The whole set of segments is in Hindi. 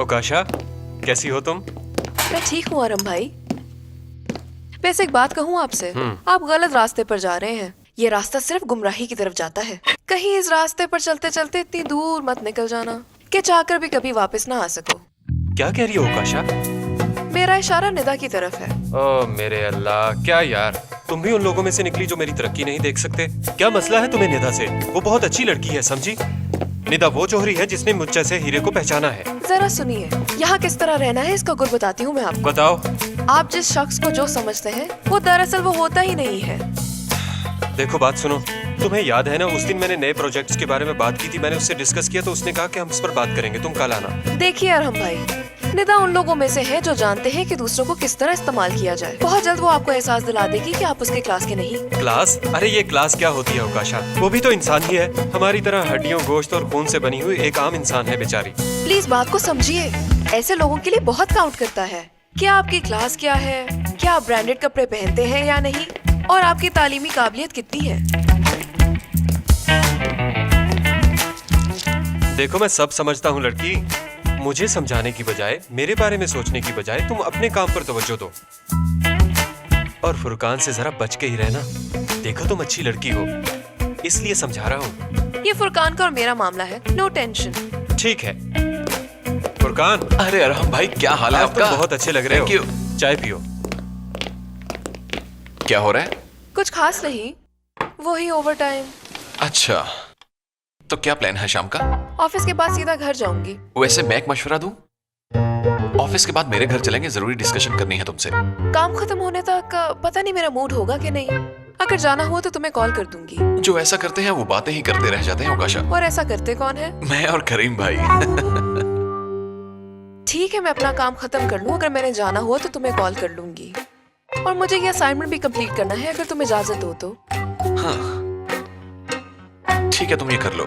ओकाशा, कैसी हो तुम? मैं ठीक हूँ आरम भाई। वैसे एक बात कहूँ आपसे, आप गलत रास्ते पर जा रहे हैं। ये रास्ता सिर्फ गुमराही की तरफ जाता है। कहीं इस रास्ते पर चलते चलते इतनी दूर मत निकल जाना कि चाहकर भी कभी वापस ना आ सको। क्या कह रही हो ओकाशा? मेरा इशारा निदा की तरफ है। ओ मेरे अल्लाह, क्या यार, तुम भी उन लोगों में से निकली जो मेरी तरक्की नहीं देख सकते। क्या मसला है तुम्हें निदा से? वो बहुत अच्छी लड़की है, समझी? निदा वो जोहरी है जिसने मुझ जैसे हीरे को पहचाना है। जरा सुनिए, यहाँ किस तरह रहना है इसका गुर बताती हूँ मैं आपको। बताओ। आप जिस शख्स को जो समझते हैं वो दरअसल वो होता ही नहीं है। देखो बात सुनो, तुम्हें याद है ना उस दिन मैंने नए प्रोजेक्ट्स के बारे में बात की थी, मैंने उससे डिस्कस किया तो उसने कहा कि हम इस पर बात करेंगे, तुम कल आना। देखिए अरहम भाई, निदा उन लोगों में से है जो जानते हैं कि दूसरों को किस तरह इस्तेमाल किया जाए। बहुत जल्द वो आपको एहसास दिला देगी कि आप उसके क्लास के नहीं। क्लास? अरे ये क्लास क्या होती है ओकाशा? वो भी तो इंसान ही है, हमारी तरह हड्डियों, गोश्त और खून से बनी हुई एक आम इंसान है बेचारी। प्लीज बात को समझिए, ऐसे लोगों के लिए बहुत काउंट करता है क्या आपकी क्लास क्या है, क्या आप ब्रांडेड कपड़े पहनते हैं या नहीं, और आपकी तालीमी काबिलियत कितनी है। देखो मैं सब समझता हूँ लड़की, मुझे समझाने की बजाय, मेरे बारे में सोचने की बजाय तुम अपने काम पर तवज्जो दो। और फुरकान से जरा बच के ही रहना। देखो तुम अच्छी लड़की हो, इसलिए समझा रहा हूँ। ये फुरकान का और मेरा मामला है, नो टेंशन। ठीक है फुरकान। अरे अरहम भाई, क्या हाल है आपका? बहुत अच्छे लग रहे हो। चाय पियो। क्या हो रहा है? कुछ खास नहीं, वही ओवर टाइम। अच्छा, तो क्या प्लान है शाम का? ऑफिस के बाद सीधा घर जाऊंगी। वैसे मैं एक मशवरा दूं? ऑफिस के बाद मेरे घर चलेंगे, जरूरी डिस्कशन करनी है तुमसे। काम खत्म होने तक पता नहीं मेरा मूड होगा कि नहीं। अगर जाना हो तो तुम्हें कॉल कर दूंगी। जो ऐसा करते हैं वो बातें ही करते रह जाते हैं ओकाशा। और ऐसा करते कौन है? मैं और करीम भाई। ठीक है, मैं अपना काम खत्म कर लूं। अगर मैंने जाना हुआ तो तुम्हें कॉल कर लूंगी। और मुझे ये असाइनमेंट भी कंप्लीट करना है, अगर तुम्हें इजाजत हो तो। हाँ ठीक है, तुम ये कर लो।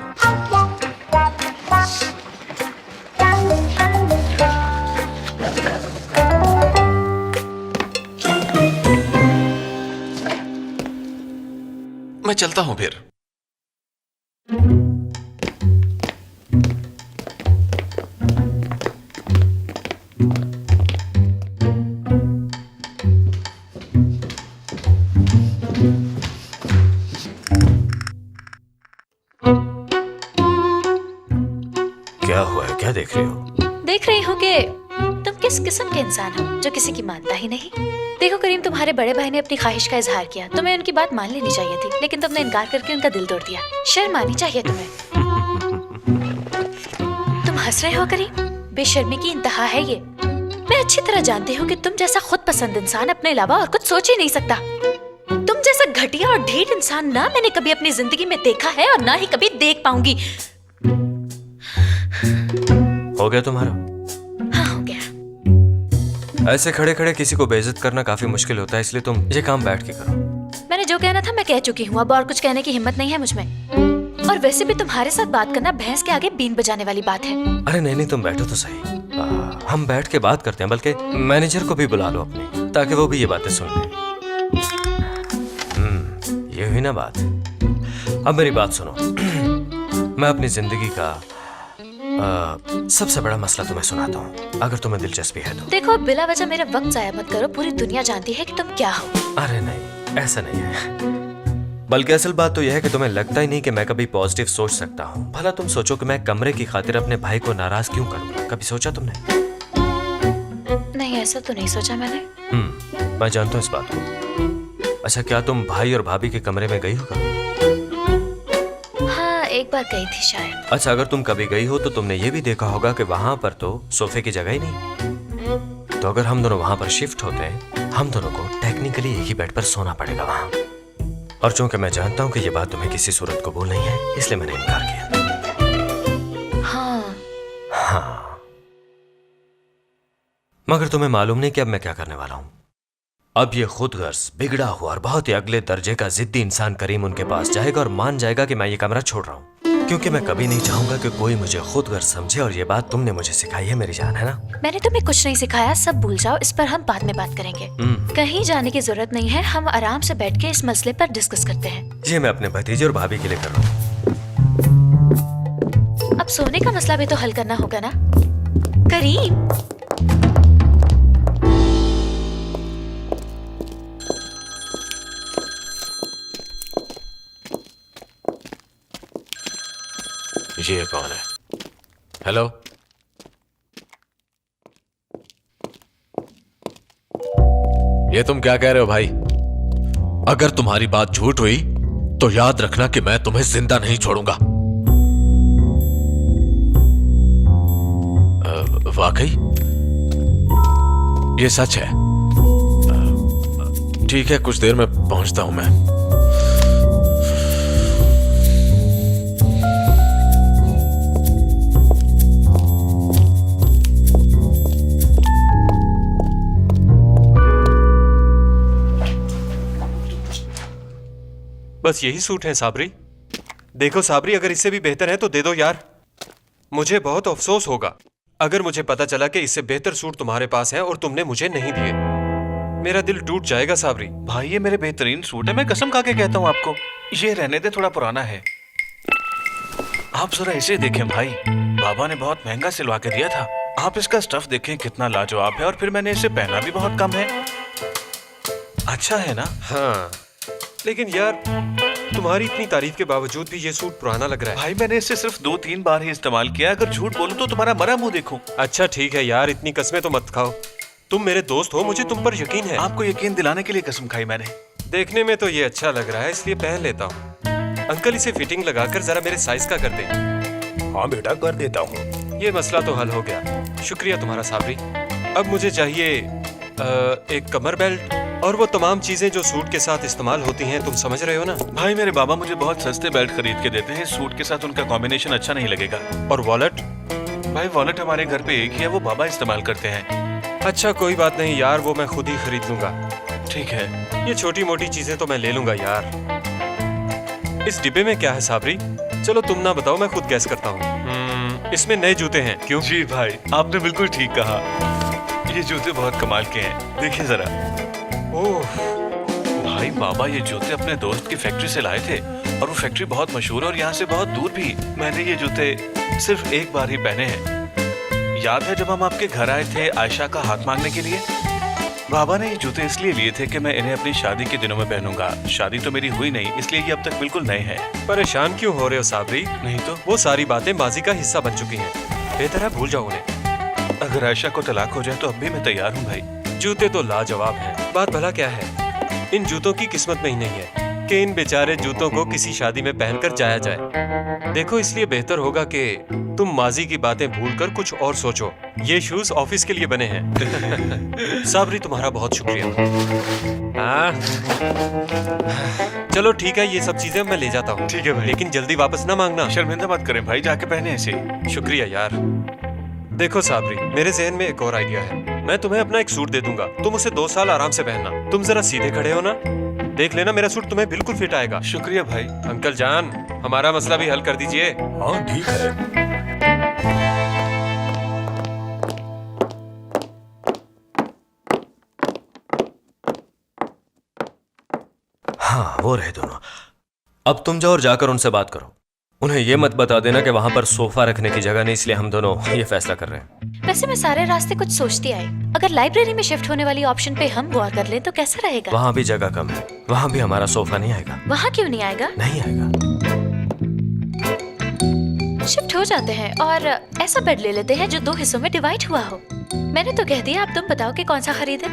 मैं चलता हूं फिर। क्या हुआ है, क्या देख रही हो? देख रही हूँ कि तुम किस किस्म के इंसान हो जो किसी की मानता ही नहीं। देखो करीम, तुम्हारे बड़े भाई ने अपनी ख्वाहिश का इजहार किया, तुम्हें उनकी बात मान लेनी चाहिए थी, लेकिन तुमने इनकार करके उनका दिल तोड़ दिया। शर्म आनी चाहिए तुम्हें। तुम हंस रहे हो करीम? बेशर्मी की इंतहा है ये। मैं अच्छी तरह जानती हूँ कि तुम जैसा खुद पसंद इंसान अपने अलावा और कुछ सोच ही नहीं सकता। तुम जैसा घटिया और ढीठ इंसान ना मैंने कभी अपनी जिंदगी में देखा है और ना ही कभी देख पाऊंगी। हो गया तुम्हारा? हाँ हो गया। ऐसे खड़े खड़े किसी को बेइज्जत करना काफी मुश्किल होता है, इसलिए तुम ये काम बैठ के करो। मैंने जो कहना था मैं कह चुकी हूँ, अब और कुछ कहने की हिम्मत नहीं है मुझमें। और वैसे भी तुम्हारे साथ बात करना भैंस के आगे बीन बजाने वाली बात है। अरे नहीं नहीं, तुम बैठो तो सही। हम बैठ के बात करते हैं, बल्कि मैनेजर को भी बुला लो अपनी, ताकि वो भी ये बातें सुन ले। ये हुई ना बात। अब मेरी बात सुनो। मैं अपनी जिंदगी का सबसे बड़ा मसला तुम्हें सुनाता हूँ, अगर तुम्हें दिलचस्पी है तो। देखो बिला वजह मेरा वक्त जाया मत करो, पूरी दुनिया जानती है कि तुम क्या हो। अरे नहीं, ऐसा नहीं है। बल्कि असल बात तो यह है कि तुम्हें लगता ही नहीं कि मैं कभी पॉजिटिव सोच सकता हूँ। भला तुम सोचो कि मैं कमरे की खातिर अपने भाई को नाराज क्यों करूँगा? कभी सोचा तुमने? नहीं, ऐसा तो नहीं सोचा मैंने। मैं जानता हूँ इस बात को। अच्छा, क्या तुम भाई और भाभी के कमरे में गई हो कभी? हाँ, एक बार गई थी शायद। अच्छा, अगर तुम कभी गई हो तो तुमने ये भी देखा होगा कि वहां पर तो सोफे की जगह ही नहीं। तो अगर हम दोनों वहां पर शिफ्ट होते हैं, हम दोनों को टेक्निकली एक ही बेड पर सोना पड़ेगा वहां। और चूंकि मैं जानता हूँ कि ये बात तुम्हें किसी सूरत कबूल नहीं है, इसलिए मैंने इनकार किया। हाँ, मगर तुम्हें मालूम नहीं कि अब मैं क्या करने वाला हूँ। अब ये खुदगर्ज, बिगड़ा हुआ और बहुत ही अगले दर्जे का जिद्दी इंसान करीम उनके पास जाएगा और मान जाएगा कि मैं ये कमरा छोड़ रहा हूँ, क्योंकि मैं कभी नहीं चाहूंगा कि कोई मुझे खुदगर्ज समझे। और ये बात तुमने मुझे सिखाई है मेरी जान, है ना? मैंने तुम्हें कुछ नहीं सिखाया, सब भूल जाओ। इस पर हम बाद में बात करेंगे। कहीं जाने की जरूरत नहीं है, हम आराम से बैठ के इस मसले पर डिस्कस करते हैं। ये मैं अपने भतीजे और भाभी के लिए कर रहा हूँ। अब सोने का मसला भी तो हल करना होगा ना। करीम, ये कौन है? हेलो, ये तुम क्या कह रहे हो भाई? अगर तुम्हारी बात झूठ हुई तो याद रखना कि मैं तुम्हें जिंदा नहीं छोड़ूंगा। वाकई ये सच है? ठीक है, कुछ देर में पहुंचता हूं मैं। बस यही सूट है साबरी। देखो साबरी, अगर इससे भी बेहतर है तो दे दो यार। मुझे बहुत अफसोस होगा अगर मुझे पता चला कि इससे बेहतर सूट तुम्हारे पास है और तुमने मुझे नहीं दिए। मेरा दिल टूट जाएगा साबरी। भाई ये मेरे बेहतरीन सूट है, मैं कसम खा के कहता हूँ आपको। ये रहने दे, थोड़ा पुराना है। आप जरा इसे देखें भाई, बाबा ने बहुत महंगा सिलवा के दिया था। आप इसका स्टफ देखें कितना लाजवाब है, और फिर मैंने इसे पहना भी बहुत कम है। अच्छा है ना? हाँ, लेकिन यार तुम्हारी इतनी तारीफ के बावजूद भी ये सूट पुराना लग रहा है। भाई मैंने इसे सिर्फ 2-3 बार ही इस्तेमाल किया। अगर झूठ बोलूं तो तुम्हारा मरा मुंह देखूं। अच्छा ठीक है यार, इतनी कसमें तो मत खाओ। तुम मेरे दोस्त हो, मुझे तुम पर यकीन है। आपको यकीन दिलाने के लिए कसम खाई मैंने। देखने में तो ये अच्छा लग रहा है, इसलिए पहन लेता हूँ। अंकल इसे फिटिंग लगाकर जरा मेरे साइज का कर दे। हाँ बेटा, कर देता हूँ। ये मसला तो हल हो गया। शुक्रिया तुम्हारा साबरी। अब मुझे चाहिए एक कमर बेल्ट और वो तमाम चीजें जो सूट के साथ इस्तेमाल होती हैं, तुम समझ रहे हो ना। भाई मेरे बाबा मुझे बहुत सस्ते बेल्ट खरीद के देते हैं, सूट के साथ उनका कॉम्बिनेशन अच्छा नहीं लगेगा। और वॉलेट? भाई वॉलेट हमारे घर पे एक ही है, वो बाबा इस्तेमाल करते हैं। अच्छा कोई बात नहीं यार, वो मैं खुद ही खरीद लूंगा। ठीक है। ये छोटी मोटी चीजें तो मैं ले लूंगा यार। इस डिब्बे में क्या है साबरी? चलो तुम ना बताओ, मैं खुद गैस करता हूँ। इसमें नए जूते हैं। क्यों? जी भाई, आपने बिल्कुल ठीक कहा। ये जूते बहुत कमाल के हैं, देखिए जरा। ओह भाई बाबा ये जूते अपने दोस्त की फैक्ट्री से लाए थे, और वो फैक्ट्री बहुत मशहूर है और यहाँ से बहुत दूर भी। मैंने ये जूते सिर्फ एक बार ही पहने हैं। याद है जब हम आपके घर आए थे आयशा का हाथ मांगने के लिए? बाबा ने ये जूते इसलिए लिए थे कि मैं इन्हें अपनी शादी के दिनों में पहनूंगा। शादी तो मेरी हुई नहीं, इसलिए ये अब तक बिल्कुल नए हैं। परेशान क्यों हो रहे हो साबरी? नहीं तो वो सारी बातें माजी का हिस्सा बन चुकी हैं, बेहतर है भूल जाओ उन्हें। अगर आयशा को तलाक हो जाए तो अब भी मैं तैयार हूँ भाई। जूते तो लाजवाब हैं। बात भला क्या है, इन जूतों की किस्मत में ही नहीं है कि इन बेचारे जूतों को किसी शादी में पहनकर जाया जाए। देखो इसलिए बेहतर होगा कि तुम माजी की बातें भूलकर कुछ और सोचो। ये शूज ऑफिस के लिए बने हैं। साबरी तुम्हारा बहुत शुक्रिया। हाँ चलो ठीक है, ये सब चीजें मैं ले जाता हूँ। ठीक है भाई। लेकिन जल्दी वापस ना मांगना। शर्मिंदा मत करें भाई, जाके पहने ऐसे। शुक्रिया यार। देखो साबरी, मेरे जहन में एक और आइडिया है। मैं तुम्हें अपना एक सूट दे दूंगा, तुम उसे 2 साल आराम से पहनना। तुम जरा सीधे खड़े हो ना, देख लेना मेरा सूट तुम्हें बिल्कुल फिट आएगा। शुक्रिया भाई। अंकल जान, हमारा मसला भी हल कर दीजिए। हाँ ठीक है। हाँ वो रहे दोनों। अब तुम जाओ और जाकर उनसे बात करो। उन्हें ये मत बता देना कि वहां पर सोफा रखने की जगह नहीं, इसलिए हम दोनों ये फैसला कर रहे हैं। वैसे मैं सारे रास्ते कुछ सोचती आई, अगर लाइब्रेरी में शिफ्ट होने वाली ऑप्शन पे हम गौर कर लें तो कैसा रहेगा? वहाँ भी जगह कम है, वहाँ भी हमारा सोफा नहीं आएगा। वहाँ क्यों नहीं आएगा? नहीं आएगा। शिफ्ट हो जाते हैं और ऐसा बेड ले लेते हैं जो 2 हिस्सों में डिवाइड हुआ हो। मैंने तो कह दिया, अब तुम बताओ कि कौन सा खरीदे?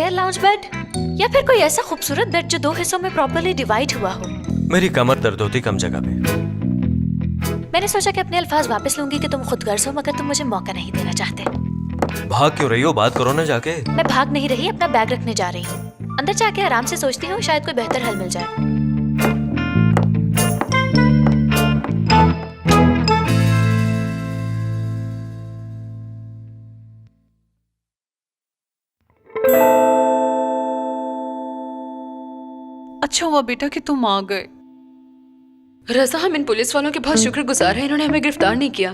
एयर लाउंज बेड या फिर कोई ऐसा खूबसूरत बेड जो 2 हिस्सों में प्रॉपर्ली डिवाइड हुआ हो? मेरी कमर दर्द होती कम जगह पे। मैंने सोचा कि अपने अल्फाज वापस लूंगी कि तुम खुद गर्ज हो, मगर तुम मुझे मौका नहीं देना चाहते। भाग क्यों रही हो? बात करो ना जाके। मैं भाग नहीं रही, अपना बैग रखने जा रही हूँ। अंदर जाके आराम से सोचती हूँ, शायद कोई बेहतर हल मिल जाए। अच्छा हुआ बेटा कि तुम आ गए। रजा, हम इन पुलिस वालों के बहुत शुक्रगुजार हैं, इन्होंने हमें गिरफ्तार नहीं किया।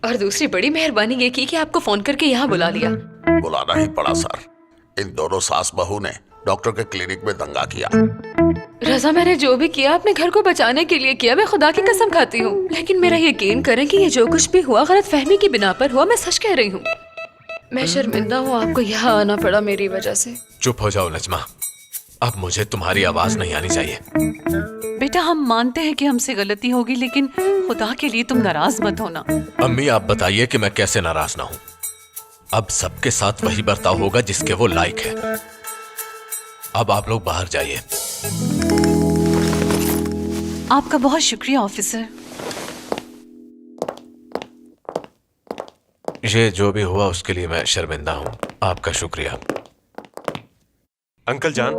और दूसरी बड़ी मेहरबानी ये की कि आपको फोन करके यहाँ बुला लिया। बुलाना ही पड़ा सर। इन दोनों सास बहू ने डॉक्टर के क्लिनिक में दंगा किया। रजा, मैंने जो भी किया अपने घर को बचाने के लिए किया। मैं खुदा की कसम खाती हूँ, लेकिन मेरा यकीन करें कि ये जो कुछ भी हुआ गलत फहमी की बिना पर हुआ। मैं सच कह रही हूँ। मैं शर्मिंदा हूँ, आपको यहाँ आना पड़ा मेरी वजह से। चुप हो जाओ नजमा, अब मुझे तुम्हारी आवाज नहीं आनी चाहिए। बेटा हम मानते हैं कि हमसे गलती होगी, लेकिन खुदा के लिए तुम नाराज मत होना। अम्मी आप बताइए कि मैं कैसे नाराज ना हूं। अब सबके साथ वही बर्ताव होगा जिसके वो लायक है। अब आप लोग बाहर जाइए। आपका बहुत शुक्रिया ऑफिसर। ये जो भी हुआ उसके लिए मैं शर्मिंदा हूं। आपका शुक्रिया। अंकल जान,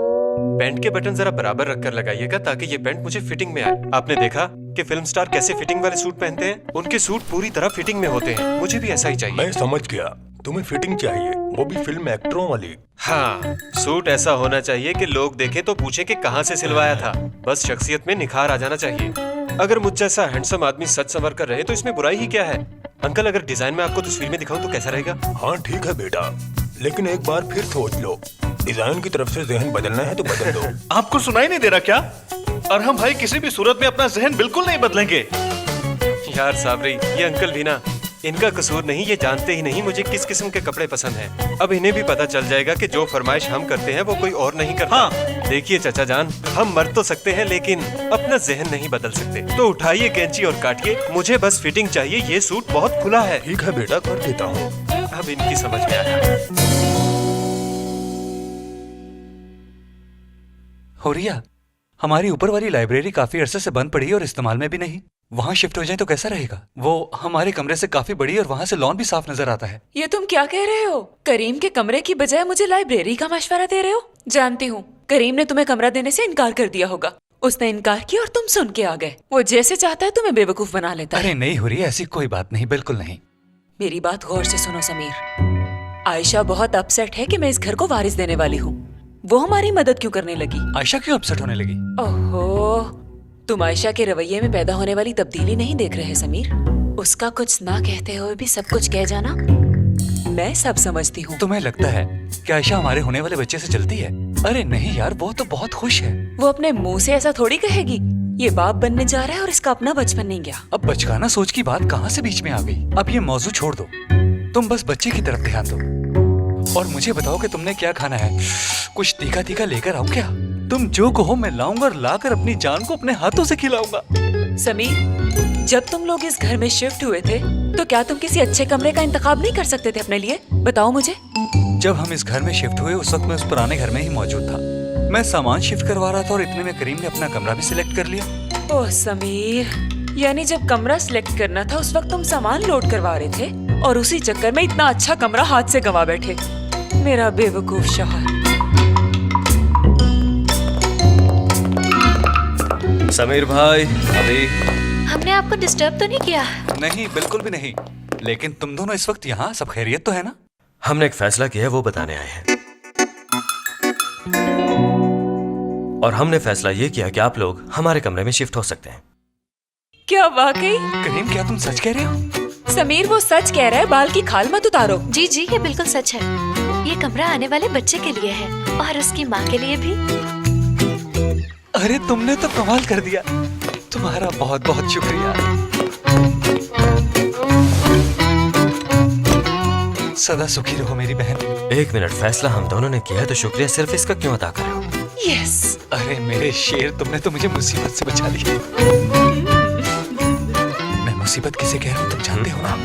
पैंट के बटन जरा बराबर रखकर लगाइएगा ताकि ये पैंट मुझे फिटिंग में आए। आपने देखा कि फिल्म स्टार कैसे फिटिंग वाले सूट पहनते हैं? उनके सूट पूरी तरह फिटिंग में होते हैं। मुझे भी ऐसा ही चाहिए। मैं समझ गया, तुम्हें फिटिंग चाहिए, वो भी फिल्म एक्टरों वाली। हाँ, सूट ऐसा होना चाहिए कि लोग देखें तो पूछे कि कहाँ से सिलवाया था। बस शख्सियत में निखार आ जाना चाहिए। अगर मुझ जैसा हैंडसम आदमी सच संवर कर रहे तो इसमें बुराई ही क्या है? अंकल अगर डिजाइन में आपको तस्वीर में दिखाऊं तो कैसा रहेगा? हाँ ठीक है बेटा, लेकिन एक बार फिर सोच लो। डिजाइन की तरफ से जहन बदलना है तो बदल दो। आपको सुनाई नहीं दे रहा क्या? और हम भाई किसी भी सूरत में अपना जहन बिल्कुल नहीं बदलेंगे। यार साबरी, ये अंकल भी ना, इनका कसूर नहीं, ये जानते ही नहीं मुझे किस किस्म के कपड़े पसंद हैं। अब इन्हें भी पता चल जाएगा कि जो फरमाइश हम करते हैं वो कोई और नहीं करता। हाँ। देखिए चाचा जान, हम मर तो सकते हैं लेकिन अपना जहन नहीं बदल सकते। तो उठाइए कैंची और काटिए, मुझे बस फिटिंग चाहिए। ये सूट बहुत खुला है। ठीक है बेटा, कर देता हूँ। अब इनकी समझ में आया। होरिया, हमारी ऊपर वाली लाइब्रेरी काफी अरसे से बंद पड़ी है और इस्तेमाल में भी नहीं। वहाँ शिफ्ट हो जाए तो कैसा रहेगा? वो हमारे कमरे से काफी बड़ी है और वहाँ से लॉन भी साफ नजर आता है। ये तुम क्या कह रहे हो? करीम के कमरे की बजाय मुझे लाइब्रेरी का मशवरा दे रहे हो? जानती हूँ करीम ने तुम्हें कमरा देने से इनकार कर दिया होगा। उसने इनकार किया और तुम सुन के आ गए। वो जैसे चाहता है तुम्हें बेवकूफ बना लेता है। अरे नहीं होरिया, ऐसी कोई बात नहीं, बिल्कुल नहीं। मेरी बात गौर से सुनो समीर। आयशा बहुत अपसेट है कि मैं इस घर को वारिस देने वाली हूँ। वो हमारी मदद क्यों करने लगी? आयशा क्यों अपसेट होने लगी? ओहो, तुम आयशा के रवैये में पैदा होने वाली तब्दीली नहीं देख रहे समीर। उसका कुछ ना कहते हुए भी सब कुछ कह जाना, मैं सब समझती हूँ। तुम्हें लगता है कि आयशा हमारे होने वाले बच्चे से जलती है? अरे नहीं यार, वो तो बहुत खुश है। वो अपने मुंह से ऐसा थोड़ी कहेगी। ये बाप बनने जा रहा है और इसका अपना बचपन नहीं गया। अब बचकाना सोच की बात कहाँ से बीच में आ गई? अब ये मौजू छोड़ दो, तुम बस बच्चे की तरफ ध्यान दो और मुझे बताओ कि तुमने क्या खाना है। कुछ तीखा तीखा लेकर आओ क्या? तुम जो कहो मैं लाऊंगा और लाकर अपनी जान को अपने हाथों से खिलाऊंगा। समीर, जब तुम लोग इस घर में शिफ्ट हुए थे तो क्या तुम किसी अच्छे कमरे का इंतखाब नहीं कर सकते थे अपने लिए? बताओ मुझे। जब हम इस घर में शिफ्ट हुए उस वक्त मैं उस पुराने घर में ही मौजूद था। मैं सामान शिफ्ट करवा रहा था और इतने में करीम ने अपना कमरा भी सिलेक्ट कर लिया। ओह समीर, यानी जब कमरा सिलेक्ट करना था उस वक्त तुम सामान लोड करवा रहे थे और उसी चक्कर में इतना अच्छा कमरा हाथ से गवा बैठे। मेरा बेवकूफ शौहर। समीर भाई, अभी हमने आपको डिस्टर्ब तो नहीं किया? नहीं, बिल्कुल भी नहीं। लेकिन तुम दोनों इस वक्त यहाँ, सब खैरियत तो है ना? हमने एक फैसला किया है, वो बताने आए हैं। और हमने फैसला ये किया कि आप लोग हमारे कमरे में शिफ्ट हो सकते हैं। क्या वाकई? करीम, क्या तुम सच कह रहे हो? समीर, वो सच कह रहा है, बाल की खाल मत उतारो। जी जी, ये बिल्कुल सच है। ये कमरा आने वाले बच्चे के लिए है और उसकी माँ के लिए भी। अरे तुमने तो कमाल कर दिया। तुम्हारा बहुत बहुत शुक्रिया। सदा सुखी रहो मेरी बहन। एक मिनट, फैसला हम दोनों ने किया है तो शुक्रिया सिर्फ इसका क्यों अदा कर रहे हो? यस। अरे मेरे शेर, तुमने तो मुझे मुसीबत से बचा लिया। मैं मुसीबत किसे कह रहा हूँ तुम जानते हो ना?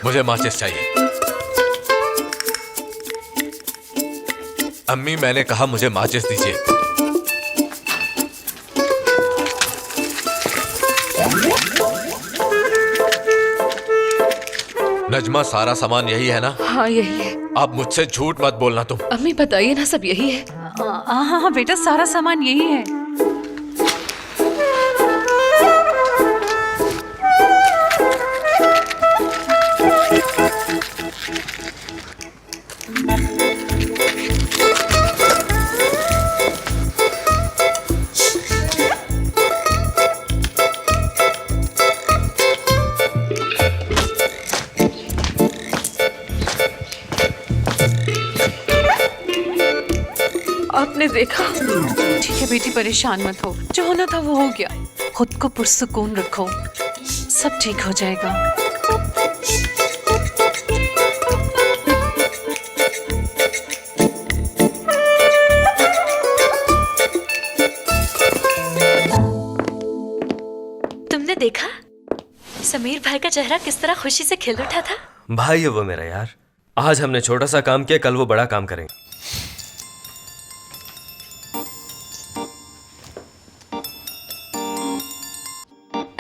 मुझे माचिस चाहिए। अम्मी, मैंने कहा मुझे माचिस दीजिए। नजमा, सारा सामान यही है ना? हाँ यही है। अब मुझसे झूठ मत बोलना तुम। अम्मी बताइए ना, सब यही है। हाँ हाँ हाँ बेटा, सारा सामान यही है। आपने देखा? ठीक है बेटी, परेशान मत हो, जो होना था वो हो गया। खुद को पुरसुकून रखो, सब ठीक हो जाएगा। तुमने देखा समीर भाई का चेहरा किस तरह खुशी से खिल उठा था? भाई है वो मेरा यार। आज हमने छोटा सा काम किया, कल वो बड़ा काम करेंगे।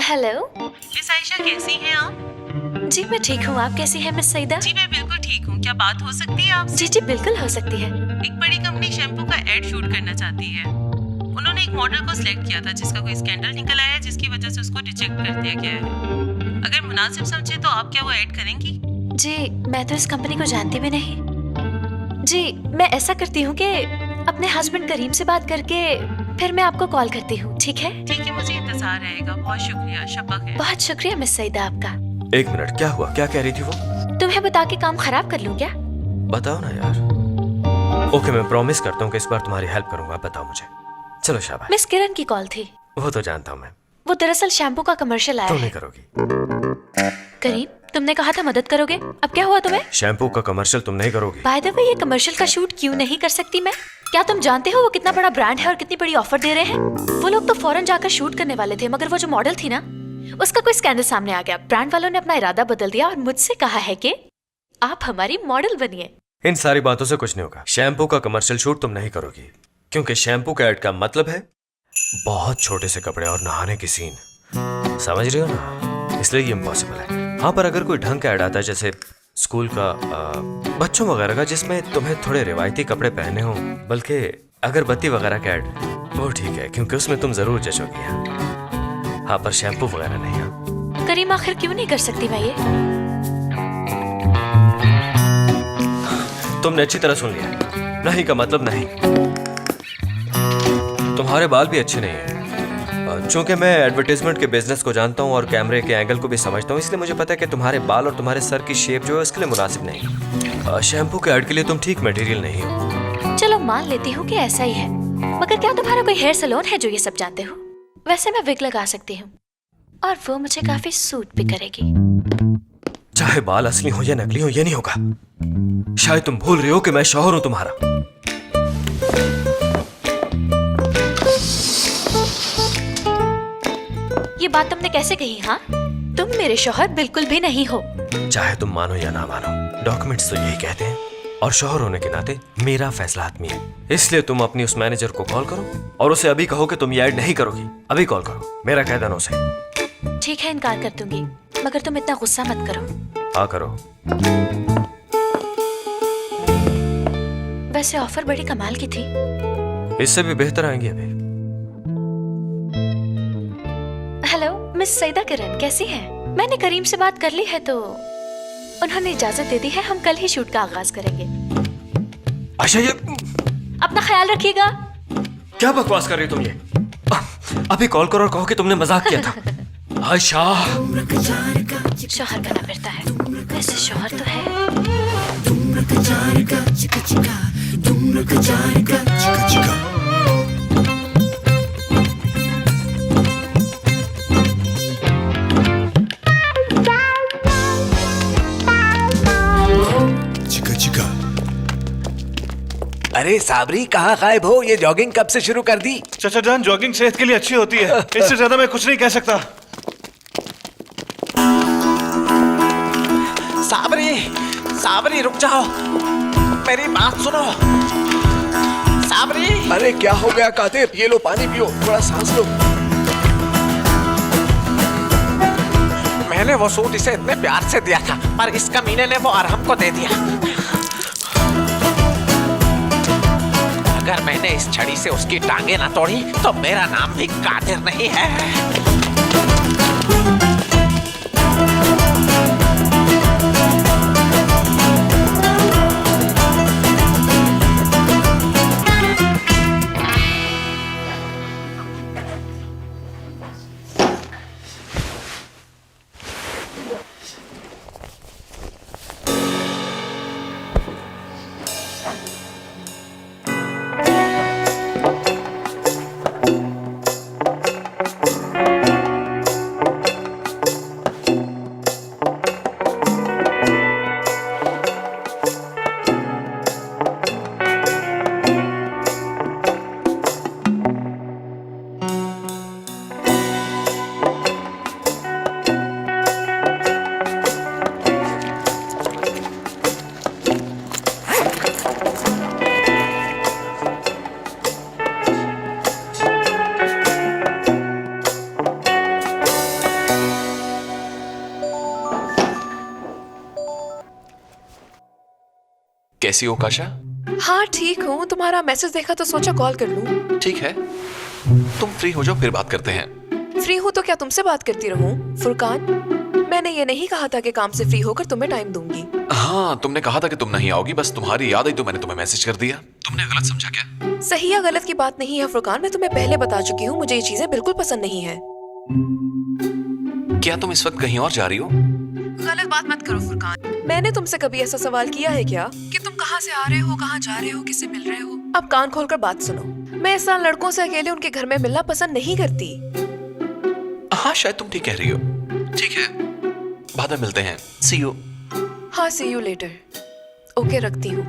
हेलो मिस आयशा, कैसी हैं आप? जी मैं ठीक हूँ, आप कैसी हैं मिस सईदा? जी मैं बिल्कुल ठीक हूँ। क्या बात हो सकती है आपसे? जी जी बिल्कुल हो सकती है। एक बड़ी कंपनी शैम्पू का एड शूट करना चाहती है। उन्होंने एक मॉडल को सिलेक्ट किया था जिसका कोई स्कैंडल निकल आया है, जिसकी वजह से उसको रिजेक्ट कर दिया गया है। अगर मुनासिब समझे तो आप क्या वो ऐड करेंगी? जी मैं तो इस कंपनी को जानती भी नहीं। जी मैं ऐसा करती हूँ कि अपने हस्बैंड करीम से बात करके फिर मैं आपको कॉल करती हूँ, ठीक है? ठीक है, मुझे इंतजार रहेगा। बहुत शुक्रिया, शब्बा खैर। बहुत शुक्रिया मिस सईदा आपका। एक मिनट, क्या हुआ? क्या कह रही थी वो? तुम्हें बता के काम खराब कर लूँ क्या? बताओ ना यार। ओके, मैं प्रॉमिस करता हूँ कि इस बार तुम्हारी हेल्प करूंगा। बताओ मुझे। चलो शाबाश। मिस किरण की कॉल थी। वो तो जानता हूँ मैं। वो दरअसल शैम्पू का कमर्शियल आया तुम है। नहीं करोगी। करीम तुमने कहा था मदद करोगे, अब क्या हुआ तुम्हें? शैम्पू का कमर्शियल तुम नहीं करोगी। बाय द वे ये कमर्शियल का शूट क्यों नहीं कर सकती मैं? क्या तुम जानते हो वो कितना बड़ा ब्रांड है और कितनी बड़ी ऑफर दे रहे हैं? वो लोग तो फौरन जाकर शूट करने वाले थे, मगर वो जो मॉडल थी ना, उसका कोई स्कैंडल सामने आ गया। ब्रांड वालों ने अपना इरादा बदल दिया और मुझसे कहा है कि आप हमारी मॉडल बनिए। इन सारी बातों से कुछ नहीं होगा। शैम्पू का कमर्शियल शूट तुम नहीं करोगी, क्योंकि शैम्पू का ऐड का मतलब है बहुत छोटे से कपड़े और नहाने की सीन। समझ रही हो ना? इसलिए ये इम्पॉसिबल है। हाँ, पर अगर कोई ढंग का ऐड आता है, जैसे स्कूल का, बच्चों वगैरह का, जिसमें तुम्हें थोड़े रिवायती कपड़े पहने हो, बल्कि अगरबत्ती वगैरह का ऐड, वो ठीक है, क्योंकि उसमें तुम जरूर जचोगी। हाँ, पर शैम्पू वगैरह नहीं। हाँ करीम आखिर क्यों नहीं कर सकती मैं ये? तुमने अच्छी तरह सुन लिया। नहीं का मतलब नहीं। तुम्हारे बाल भी अच्छे नहीं हैं। चूंकि मैं एडवर्टाइजमेंट के बिजनेस को जानता हूँ और कैमरे के एंगल को भी समझता हूँ, इसलिए मुझे पता है कि तुम्हारे बाल और तुम्हारे सर की शेप जो है उसके लिए मुनासिब नहीं। शैम्पू के ऐड के लिए तुम ठीक मटेरियल नहीं हो। चलो मान लेती हूँ कि ऐसा ही है, मगर क्या तुम्हारा कोई हेयर सैलून है जो ये सब जानते हो? वैसे मैं विग लगा सकती हूँ और वो मुझे काफी सूट भी करेगी। चाहे बाल असली हो या नकली हो, ये नहीं होगा। शायद तुम भूल रही हो कि मैं शौहर हूं तुम्हारा। ये बात तुमने कैसे कही? हाँ, तुम मेरे शौहर बिल्कुल भी नहीं हो। चाहे तुम मानो या ना मानो, डॉक्यूमेंट्स तो यही कहते हैं, और शौहर होने के नाते मेरा फैसला आदमी है। इसलिए तुम अपनी उस मैनेजर को कॉल करो और उसे अभी कहो कि तुम ये ऐड नहीं करोगी। अभी कॉल करो, मेरा कह देना उसे। ठीक है, इनकार कर दूंगी, मगर तुम इतना गुस्सा मत करो। हाँ करो। वैसे ऑफर बड़ी कमाल की थी। इससे भी बेहतर आएंगी अभी। हेलो मिस सईदा किरण, कैसी हैं? मैंने करीम से बात कर ली है तो उन्होंने इजाजत दे दी है, हम कल ही शूट का आगाज करेंगे। अच्छा, ये अपना ख्याल रखिएगा। क्या बकवास कर रही हो तुम? ये अभी कॉल करो और कहो कि तुमने मजाक किया था। आयशा, शौहर बना फिरता है, वैसे शौहर तो है। अरे साबरी, कहाँ गायब हो? ये जॉगिंग कब से शुरू कर दी? चाचा जान, जॉगिंग सेहत के लिए अच्छी होती है, इससे ज्यादा मैं कुछ नहीं कह सकता। साबरी, साबरी रुक जाओ, मेरी बात सुनो। साबरी! अरे क्या हो गया कादिर? ये लो पानी पियो, थोड़ा सांस लो। मैंने वो सूट इसे इतने प्यार से दिया था, पर इस कमीने ने वो अरहम को दे दिया। अगर मैंने इस छड़ी से उसकी टांगे ना तोड़ी तो मेरा नाम भी कादिर नहीं है। कैसी हो काशा? हाँ ठीक हूँ, तुम्हारा मैसेज देखा तो सोचा कॉल कर लूँ। ठीक है, तुम फ्री हो जाओ फिर बात करते हैं। फ्री हूँ तो क्या तुमसे बात करती रहूँ? फुरकान, मैंने ये नहीं कहा था कि काम से फ्री होकर तुम्हें टाइम दूंगी। हाँ, तुमने कहा था कि तुम नहीं आओगी, बस तुम्हारी याद आई तो मैंने तुम्हें मैसेज कर दिया। तुमने गलत समझा क्या? सही या गलत की बात नहीं है फुरकान, मैं तुम्हें पहले बता चुकी हूँ, मुझे ये चीजें बिल्कुल पसंद नहीं है। क्या तुम इस वक्त कहीं और जा रही हो? गलत बात मत करो फुरकान। मैंने तुमसे कभी ऐसा सवाल किया है क्या कि तुम कहाँ से आ रहे हो, कहाँ जा रहे हो, किससे मिल रहे हो? अब कान खोलकर बात सुनो, मैं इस साल लड़कों से अकेले उनके घर में मिलना पसंद नहीं करती। हाँ, शायद तुम ठीक कह रही हो। ठीक है, बाद में मिलते हैं। सी यू। हाँ, सी यू लेटर। ओके, रखती हूँ।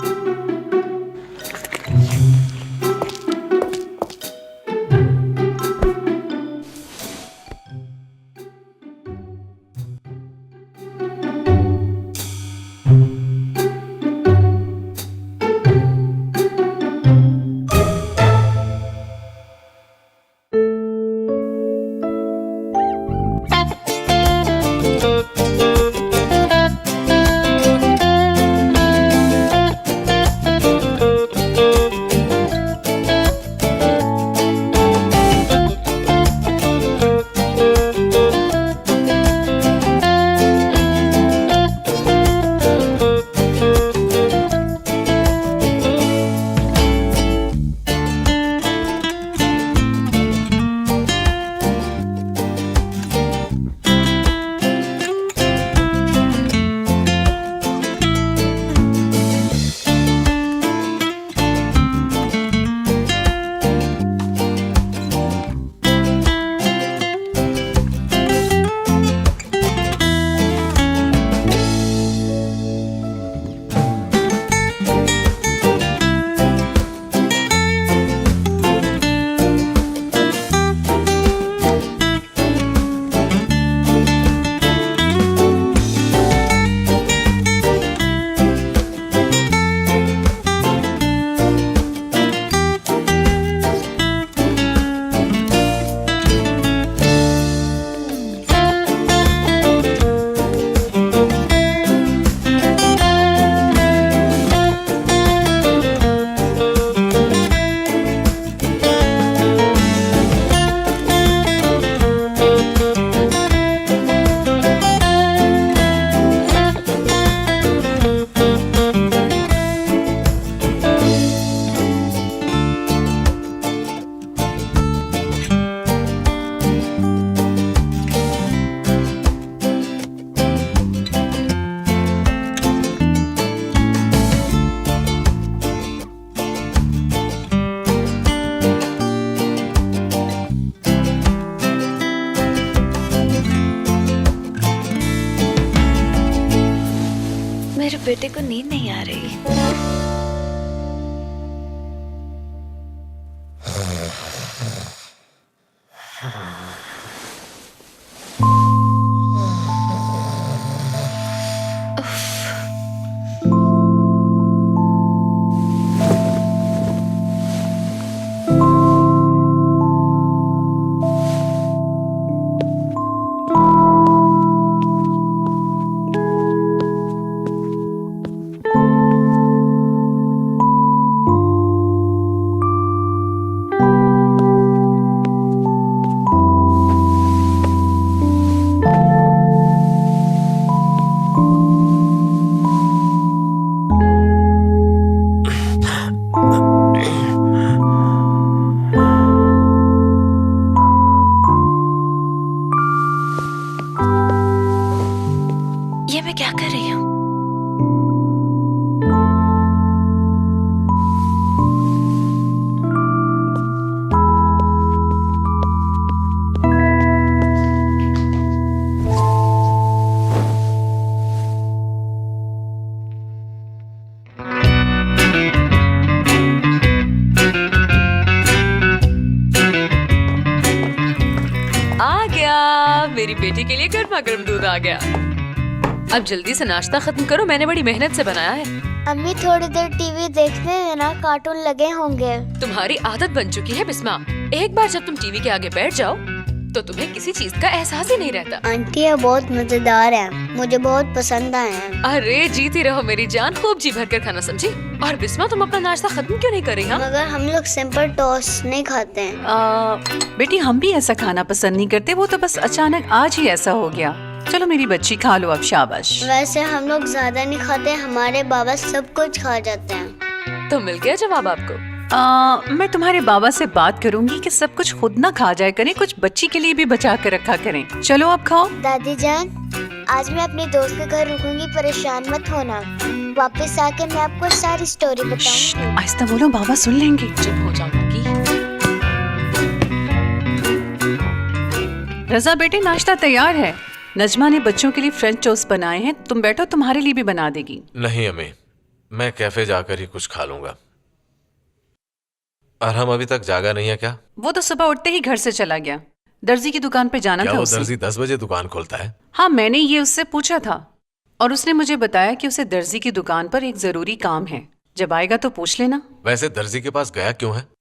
मेरे बेटे को नींद नहीं आ रही। मैं क्या कर रही हूँ? आ गया, मेरी बेटी के लिए गर्मा गर्म दूध आ गया। अब जल्दी से नाश्ता खत्म करो, मैंने बड़ी मेहनत से बनाया है। अम्मी थोड़ी देर टीवी देखने देना, कार्टून लगे होंगे। तुम्हारी आदत बन चुकी है बिस्मा, एक बार जब तुम टीवी के आगे बैठ जाओ तो तुम्हें किसी चीज का एहसास ही नहीं रहता। आंटी ये बहुत मजेदार है, मुझे बहुत पसंद आए हैं। अरे जीती रहो मेरी जान, खूब जी भर कर खाना, समझी? और बिस्मा तुम अपना नाश्ता खत्म क्यों नहीं कर रही? मगर हम लोग सिंपल टोस्ट नहीं खाते हैं। बेटी हम भी ऐसा खाना पसंद नहीं करते, वो तो बस अचानक आज ही ऐसा हो गया। चलो मेरी बच्ची खा लो अब, शाबाश। वैसे हम लोग ज्यादा नहीं खाते, हमारे बाबा सब कुछ खा जाते हैं। तो मिल गया जवाब आपको। मैं तुम्हारे बाबा से बात करूंगी कि सब कुछ खुद ना खा जाए करें, कुछ बच्ची के लिए भी बचा कर रखा करें। चलो अब खाओ। दादी जान, आज मैं अपने दोस्त के घर रुकूंगी, परेशान मत होना। वापस आके मैं आपको सारी स्टोरी बताऊंगी। आहिस्ता बोलो, बाबा सुन लेंगे। चुप हो जाऊंगी। रजा बेटे नाश्ता तैयार है। नजमा ने बच्चों के लिए फ्रेंच टोस्ट बनाए हैं, तुम बैठो, तुम्हारे लिए भी बना देगी। नहीं अम्मी, मैं कैफे जाकर ही कुछ खा लूंगा। और हम अभी तक जागा नहीं है क्या? वो तो सुबह उठते ही घर से चला गया, दर्जी की दुकान पे जाना क्या था वो उसे। दर्जी 10 बजे दुकान खोलता है? हाँ, मैंने ये उससे पूछा था और उसने मुझे बताया कि उसे दर्जी की दुकान पर एक जरूरी काम है, जब आएगा तो पूछ लेना। वैसे दर्जी के पास गया क्यों है?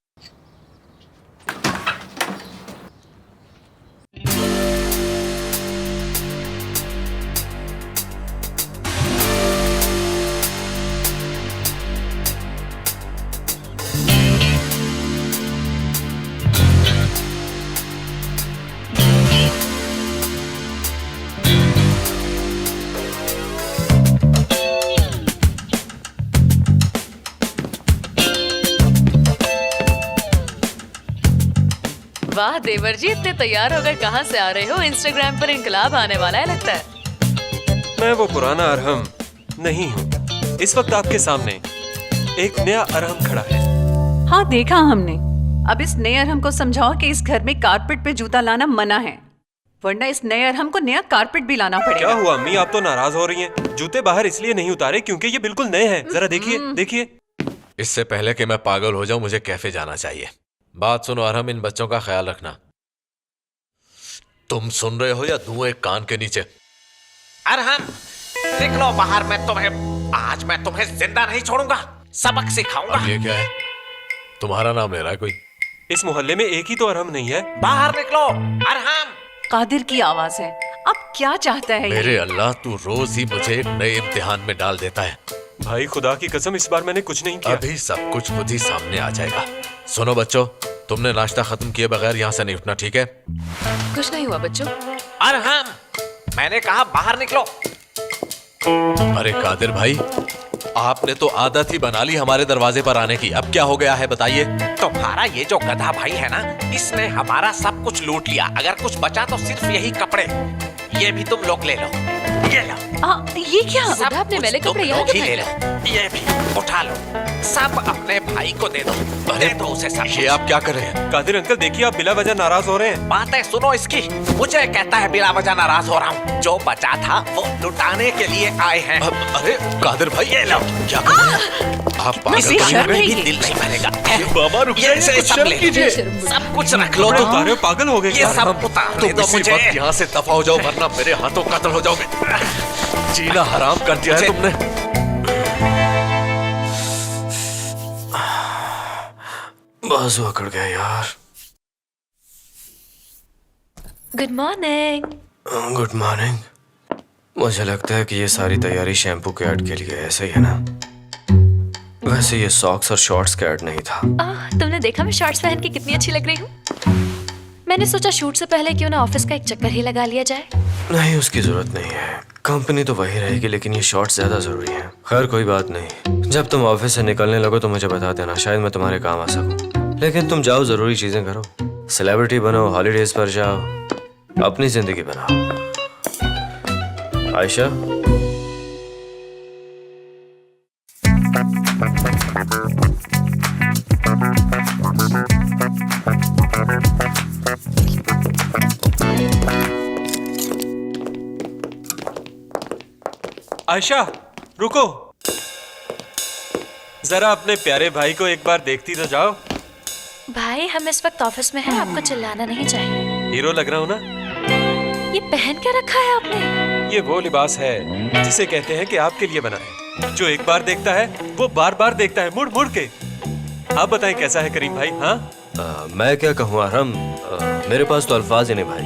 वाह देवर जी, इतने तैयार होकर कहाँ से आ रहे हो? इंस्टाग्राम पर इनकलाब आने वाला है लगता है। मैं वो पुराना अरहम नहीं हूँ। इस वक्त आपके सामने एक नया अरहम खड़ा है। हाँ देखा हमने। अब इस नए अरहम को समझाओ कि इस घर में कारपेट पे जूता लाना मना है, वरना इस नए अरहम को नया कारपेट भी लाना पड़ेगा। क्या हुआ अम्मी, आप तो नाराज हो रही हैं? जूते बाहर इसलिए नहीं उतारे क्योंकि ये बिल्कुल नए हैं। जरा देखिए देखिए। इससे पहले कि मैं पागल हो जाऊं, मुझे कैफे जाना चाहिए। बात सुनो अरहम, इन बच्चों का ख्याल रखना। तुम सुन रहे हो या दूं एक कान के नीचे? अरहम निकलो बाहर, आज मैं तुम्हें जिंदा नहीं छोड़ूंगा, सबक सिखाऊंगा। अब ये क्या है? तुम्हारा नाम ले रहा है कोई? इस मोहल्ले में एक ही तो अरहम नहीं है। बाहर निकलो अरहम। कादिर की आवाज है। अब क्या चाहता है मेरे ये? अल्लाह, तू रोज ही मुझे एक नए इम्तिहान में डाल देता है। भाई खुदा की कसम, इस बार मैंने कुछ नहीं किया। अभी सब कुछ खुद ही सामने आ जाएगा। सुनो बच्चों, तुमने नाश्ता खत्म किए बगैर यहाँ से नहीं उठना, ठीक है? कुछ नहीं हुआ बच्चों। अरहम, मैंने कहा बाहर निकलो। अरे कादिर भाई, आपने तो आदत ही बना ली हमारे दरवाजे पर आने की। अब क्या हो गया है बताइए? तुम्हारा ये जो गधा भाई है ना, इसने हमारा सब कुछ लूट लिया। अगर कुछ बचा तो सिर्फ यही कपड़े। ये भी तुम लोग ले लो, ये लो। ये क्या? सब आपने कुछ मेले तुम कपड़े यहाँ लोग ही क्यों ले लो। ये भी उठा लो, सब अपने भाई को दे दो। दे दो उसे सब। ये आप क्या कर रहे हैं? कादिर अंकल देखिए, आप बिला वजह नाराज हो रहे हैं। बातें सुनो इसकी। मुझे कहता है बिला वजह नाराज हो रहा हूँ। जो बचा था वो लुटाने के लिए आए हैं। अरे कादिर भाई, ये लो। क्या कर रहे हैं आप? पागल इसी तो नहीं हो शर्म गए? ही दिल नहीं भरेगा। बाबा रुक ये जाइए, सब शर्म ले कीजिए। सब कुछ रख लो। कपड़े उतारे हो, पागल हो गए ये क्या? सब उतारने तुम दो इसी मुझे। वक्त यहाँ से दफा हो जाओ, वरना मेरे हाथों कत्ल हो जाओगे। जीना हराम कर दिया है तुमने। बाजू अकड़ गया यार। Good morning. Good morning. मुझे लगता है कि ये सारी तैयारी शैम्पू के ऐड के लिए ऐसे ही है ना। वैसे ये सॉक्स और शॉर्ट्स का ऐड नहीं था। तुमने देखा मैं शॉर्ट्स पहन के कितनी अच्छी लग रही हूँ? मैंने सोचा शूट से पहले क्यों ना ऑफिस का एक चक्कर ही लगा लिया जाए। नहीं, उसकी जरूरत नहीं है। कंपनी तो वही रहेगी, लेकिन ये शॉर्ट्स ज्यादा जरूरी है। खैर कोई बात नहीं, जब तुम ऑफिस से निकलने लगो तो मुझे बता देना, शायद मैं तुम्हारे काम आ सकूं। लेकिन तुम जाओ, जरूरी चीजें करो, सेलिब्रिटी बनो, हॉलीडेज पर जाओ, अपनी जिंदगी बनाओ। आयशा, आयशा, रुको जरा, अपने प्यारे भाई को एक बार देखती तो जाओ। भाई हम इस वक्त ऑफिस में हैं, आपको चिल्लाना नहीं चाहिए। हीरो लग रहा हूँ ना? ये पहन क्या रखा है आपने? ये वो लिबास है जिसे कहते हैं कि आपके लिए बना है। जो एक बार देखता है वो बार बार देखता है, मुड़ मुड़ के। आप बताएं कैसा है करीम भाई? हाँ मैं क्या कहूँ आरम, मेरे पास तो अल्फाज ही नहीं भाई।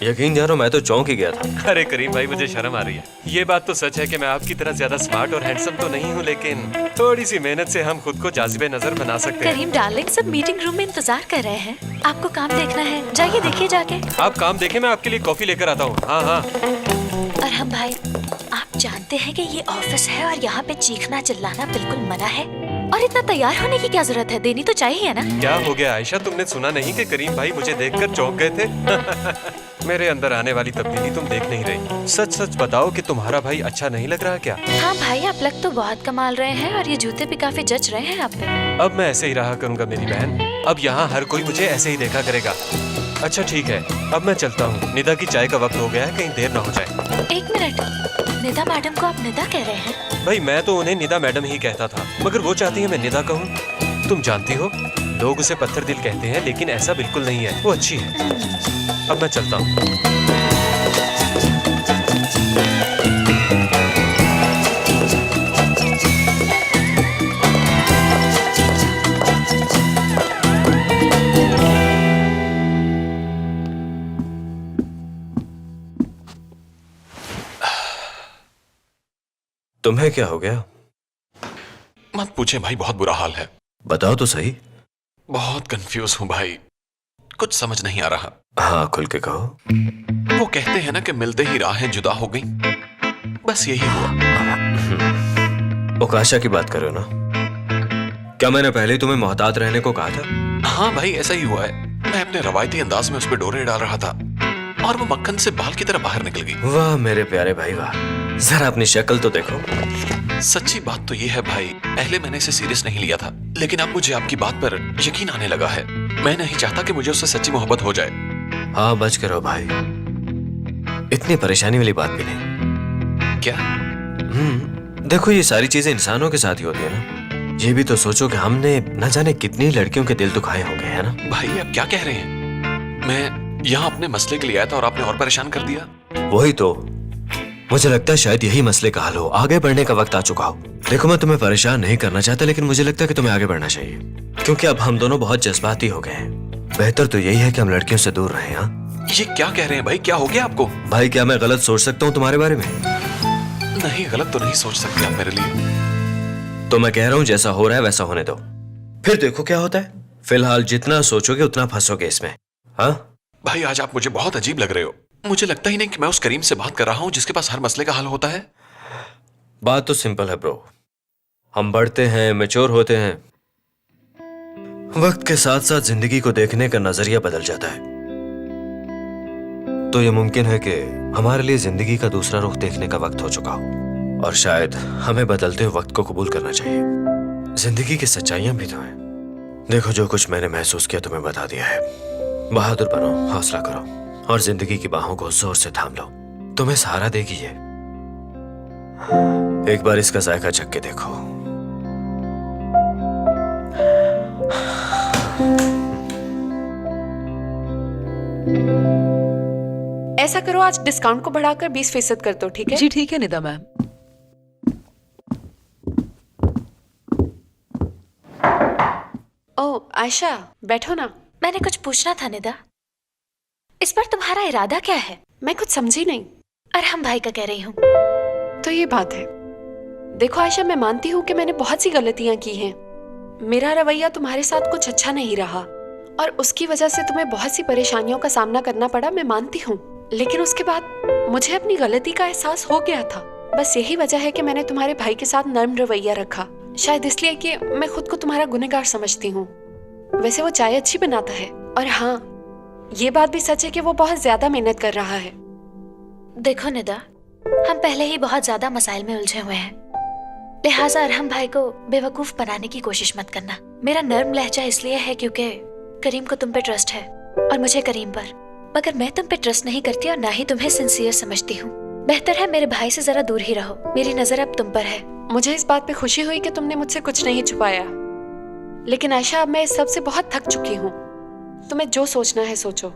यकीन जानो मैं तो चौंक ही गया था। अरे करीम भाई मुझे शर्म आ रही है। ये बात तो सच है कि मैं आपकी तरह ज्यादा स्मार्ट और हैंडसम तो नहीं हूँ, लेकिन थोड़ी सी मेहनत से हम खुद को जाज़िबे नजर बना सकते हैं। करीम डार्लिंग, सब मीटिंग रूम में इंतजार कर रहे हैं। आपको काम देखना है, जाइए देखिए जाके। आप काम देखें, मैं आपके लिए कॉफी लेकर आता हूँ। हाँ हाँ। अरहम भाई, आप जानते हैं कि ये ऑफिस है और यहाँ पे चीखना चिल्लाना बिल्कुल मना है। और इतना तैयार होने की क्या जरूरत है? देनी तो चाहिए ना। क्या हो गया आयशा, तुमने सुना नहीं कि करीम भाई मुझे देखकर चौंक गए थे? मेरे अंदर आने वाली तब्दीली तुम देख नहीं रही। सच सच बताओ कि तुम्हारा भाई अच्छा नहीं लग रहा क्या? हाँ भाई, आप लग तो बहुत कमाल रहे हैं और ये जूते भी काफी जच रहे हैं आप पे। अब मैं ऐसे ही रहा करूँगा मेरी बहन। अब यहाँ हर कोई मुझे ऐसे ही देखा करेगा। अच्छा ठीक है, अब मैं चलता हूँ। निदा की चाय का वक्त हो गया है, कहीं देर ना हो जाए। एक मिनट, निदा मैडम को आप निदा कह रहे हैं? भाई मैं तो उन्हें निदा मैडम ही कहता था, मगर वो चाहती है मैं निदा कहूँ। तुम जानती हो, लोग उसे पत्थर दिल कहते हैं, लेकिन ऐसा बिल्कुल नहीं है, वो अच्छी है। अब मैं चलता हूँ। तुम्हें क्या हो गया? मत पूछे भाई, बहुत बुरा हाल है। बताओ तो सही। बहुत कंफ्यूज हूँ भाई, कुछ समझ नहीं आ रहा। हाँ खुल के कहो। वो कहते हैं ना कि मिलते ही राहें जुदा हो गई, बस यही हुआ। ओकाशा की बात करो ना? क्या मैंने पहले ही तुम्हें मोहतात रहने को कहा था? हाँ भाई, ऐसा ही हुआ है। मैं अपने रवायती अंदाज में उस पर डोरे डाल रहा था और वो मक्खन से बाल की तरह बाहर निकल गई। वाह मेरे प्यारे भाई वाह, जरा अपनी शक्ल तो देखो। सच्ची बात तो ये है भाई, पहले मैंने इसे सीरियस नहीं लिया था, लेकिन अब मुझे आपकी बात पर यकीन आने लगा है। मैं नहीं चाहता कि मुझे उससे सच्ची मोहब्बत हो जाए। हाँ बच करो भाई, इतनी परेशानी वाली बात भी नहीं। क्या? देखो ये सारी चीजें इंसानों के साथ ही होती है ना। ये भी तो सोचो कि हमने न जाने कितनी लड़कियों के दिल दुखाए होंगे, है ना? भाई आप क्या कह रहे हैं? मैं यहाँ अपने मसले के लिए आया था और आपने और परेशान कर दिया। वही तो, मुझे लगता है शायद यही मसले का हल हो। आगे बढ़ने का वक्त आ चुका हो। देखो मैं तुम्हें परेशान नहीं करना चाहता, लेकिन मुझे लगता है कि तुम्हें आगे बढ़ना चाहिए, क्योंकि अब हम दोनों बहुत जज्बाती हो गए हैं। बेहतर तो यही है कि हम लड़कियों से दूर रहें। हाँ ये क्या कह रहे हैं भाई, क्या हो गया आपको? भाई क्या मैं गलत सोच सकता हूँ तुम्हारे बारे में? नहीं, गलत तो नहीं सोच सकते आप मेरे लिए। तो मैं कह रहा हूँ जैसा हो रहा है वैसा होने दो, फिर देखो क्या होता है। फिलहाल जितना सोचोगे उतना फंसोगे इसमें। हाँ भाई आज आप मुझे बहुत अजीब लग रहे हो। मुझे लगता ही नहीं कि मैं उस करीम से बात कर रहा हूँ जिसके पास हर मसले का हल होता है। बात तो सिंपल है ब्रो, हम बढ़ते हैं, मैच्योर होते हैं, वक्त के साथ साथ जिंदगी को देखने का नजरिया बदल जाता है। तो यह मुमकिन है कि हमारे लिए जिंदगी का दूसरा रुख देखने का वक्त हो चुका हो, और शायद हमें बदलते हुए वक्त को कबूल करना चाहिए। जिंदगी की सच्चाइयां भी तो हैं। देखो जो कुछ मैंने महसूस किया तुम्हें बता दिया है। बहादुर बनो, हौसला करो और जिंदगी की बाहों को जोर से थाम लो। तुम्हें सहारा देगी ये। एक बार इसका जायका चख के देखो। ऐसा करो, आज डिस्काउंट को बढ़ाकर 20% कर दो, ठीक है? जी ठीक है निदा मैम। ओ आयशा, बैठो ना। मैंने कुछ पूछना था निदा, इस पर तुम्हारा इरादा क्या है? मैं कुछ समझी नहीं। अरहम भाई का कह रही हूँ। तो ये बात है। देखो आयशा, मैं मानती हूँ कि मैंने बहुत सी गलतियां की हैं। मेरा रवैया तुम्हारे साथ कुछ अच्छा नहीं रहा और उसकी वजह से तुम्हें बहुत सी परेशानियों का सामना करना पड़ा, मैं मानती हूँ। लेकिन उसके बाद मुझे अपनी गलती का एहसास हो गया था। बस यही वजह है कि मैंने तुम्हारे भाई के साथ नर्म रवैया रखा, शायद इसलिए कि मैं खुद को तुम्हारा गुनहगार समझती हूँ। वैसे वो चाय अच्छी बनाता है, और हाँ ये बात भी सच है कि वो बहुत ज्यादा मेहनत कर रहा है। देखो निदा, हम पहले ही बहुत ज्यादा मसाइल में उलझे हुए हैं, लिहाजा अरहम भाई को बेवकूफ बनाने की कोशिश मत करना। मेरा नर्म लहजा इसलिए है क्योंकि करीम को तुम पे ट्रस्ट है और मुझे करीम पर। मगर मैं तुम पे ट्रस्ट नहीं करती और ना ही तुम्हें सिंसियर समझती हूँ। बेहतर है मेरे भाई से जरा दूर ही रहो। मेरी नजर अब तुम पर है। मुझे इस बात पे खुशी हुई कि तुमने मुझसे कुछ नहीं छुपाया, लेकिन आयशा अब मैं इस सब से बहुत थक चुकी हूँ। तुम्हें जो सोचना है सोचो।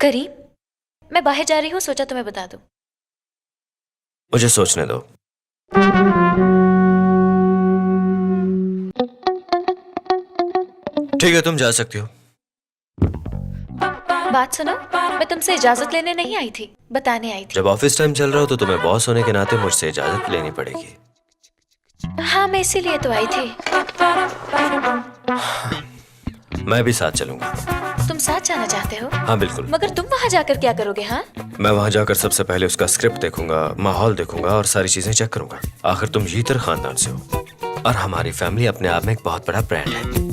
करीम, मैं बाहर जा रही हूँ, सोचा तुम्हें बता दूं। मुझे सोचने दो। ठीक है, तुम जा सकती हो। बात सुनो, मैं तुमसे इजाजत लेने नहीं आई थी, बताने आई थी। जब ऑफिस टाइम चल रहा हो तो तुम्हें बॉस होने के नाते मुझसे इजाजत लेनी पड़ेगी। हाँ, मैं इसीलिए तो आई थी। मैं भी साथ चलूंगा। तुम साथ जाना चाहते हो? हाँ बिल्कुल। मगर तुम वहाँ जाकर क्या करोगे? हाँ, मैं वहाँ जाकर सबसे पहले उसका स्क्रिप्ट देखूंगा, माहौल देखूंगा और सारी चीजें चेक करूंगा। आखिर तुम जीतर खानदान से हो और हमारी फैमिली अपने आप में एक बहुत बड़ा ब्रांड है।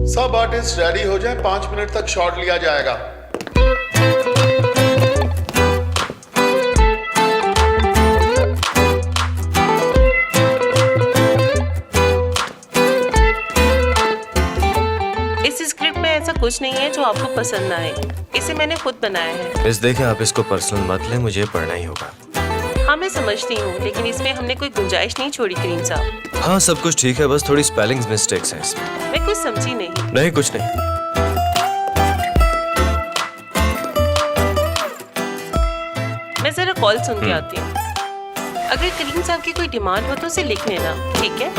सब आर्टिस्ट रेडी हो जाएं, 5 मिनट तक शॉट लिया जाएगा। इस स्क्रिप्ट में ऐसा कुछ नहीं है जो आपको पसंद ना आए। इसे मैंने खुद बनाया है। इस देखें, आप इसको पर्सनल मत लें, मुझे पढ़ना ही होगा। हाँ, मैं समझती हूँ, लेकिन इसमें हमने कोई गुंजाइश नहीं छोड़ी करीम साहब। हाँ, सब कुछ ठीक है, बस थोड़ी स्पेलिंग मिस्टेक्स हैं इसमें। मैं कुछ समझी नहीं। नहीं, कुछ नहीं। मैं जरा कॉल सुन के आती हूँ। अगर करीम साहब की कोई डिमांड हो तो उसे लिख लेना, ठीक है?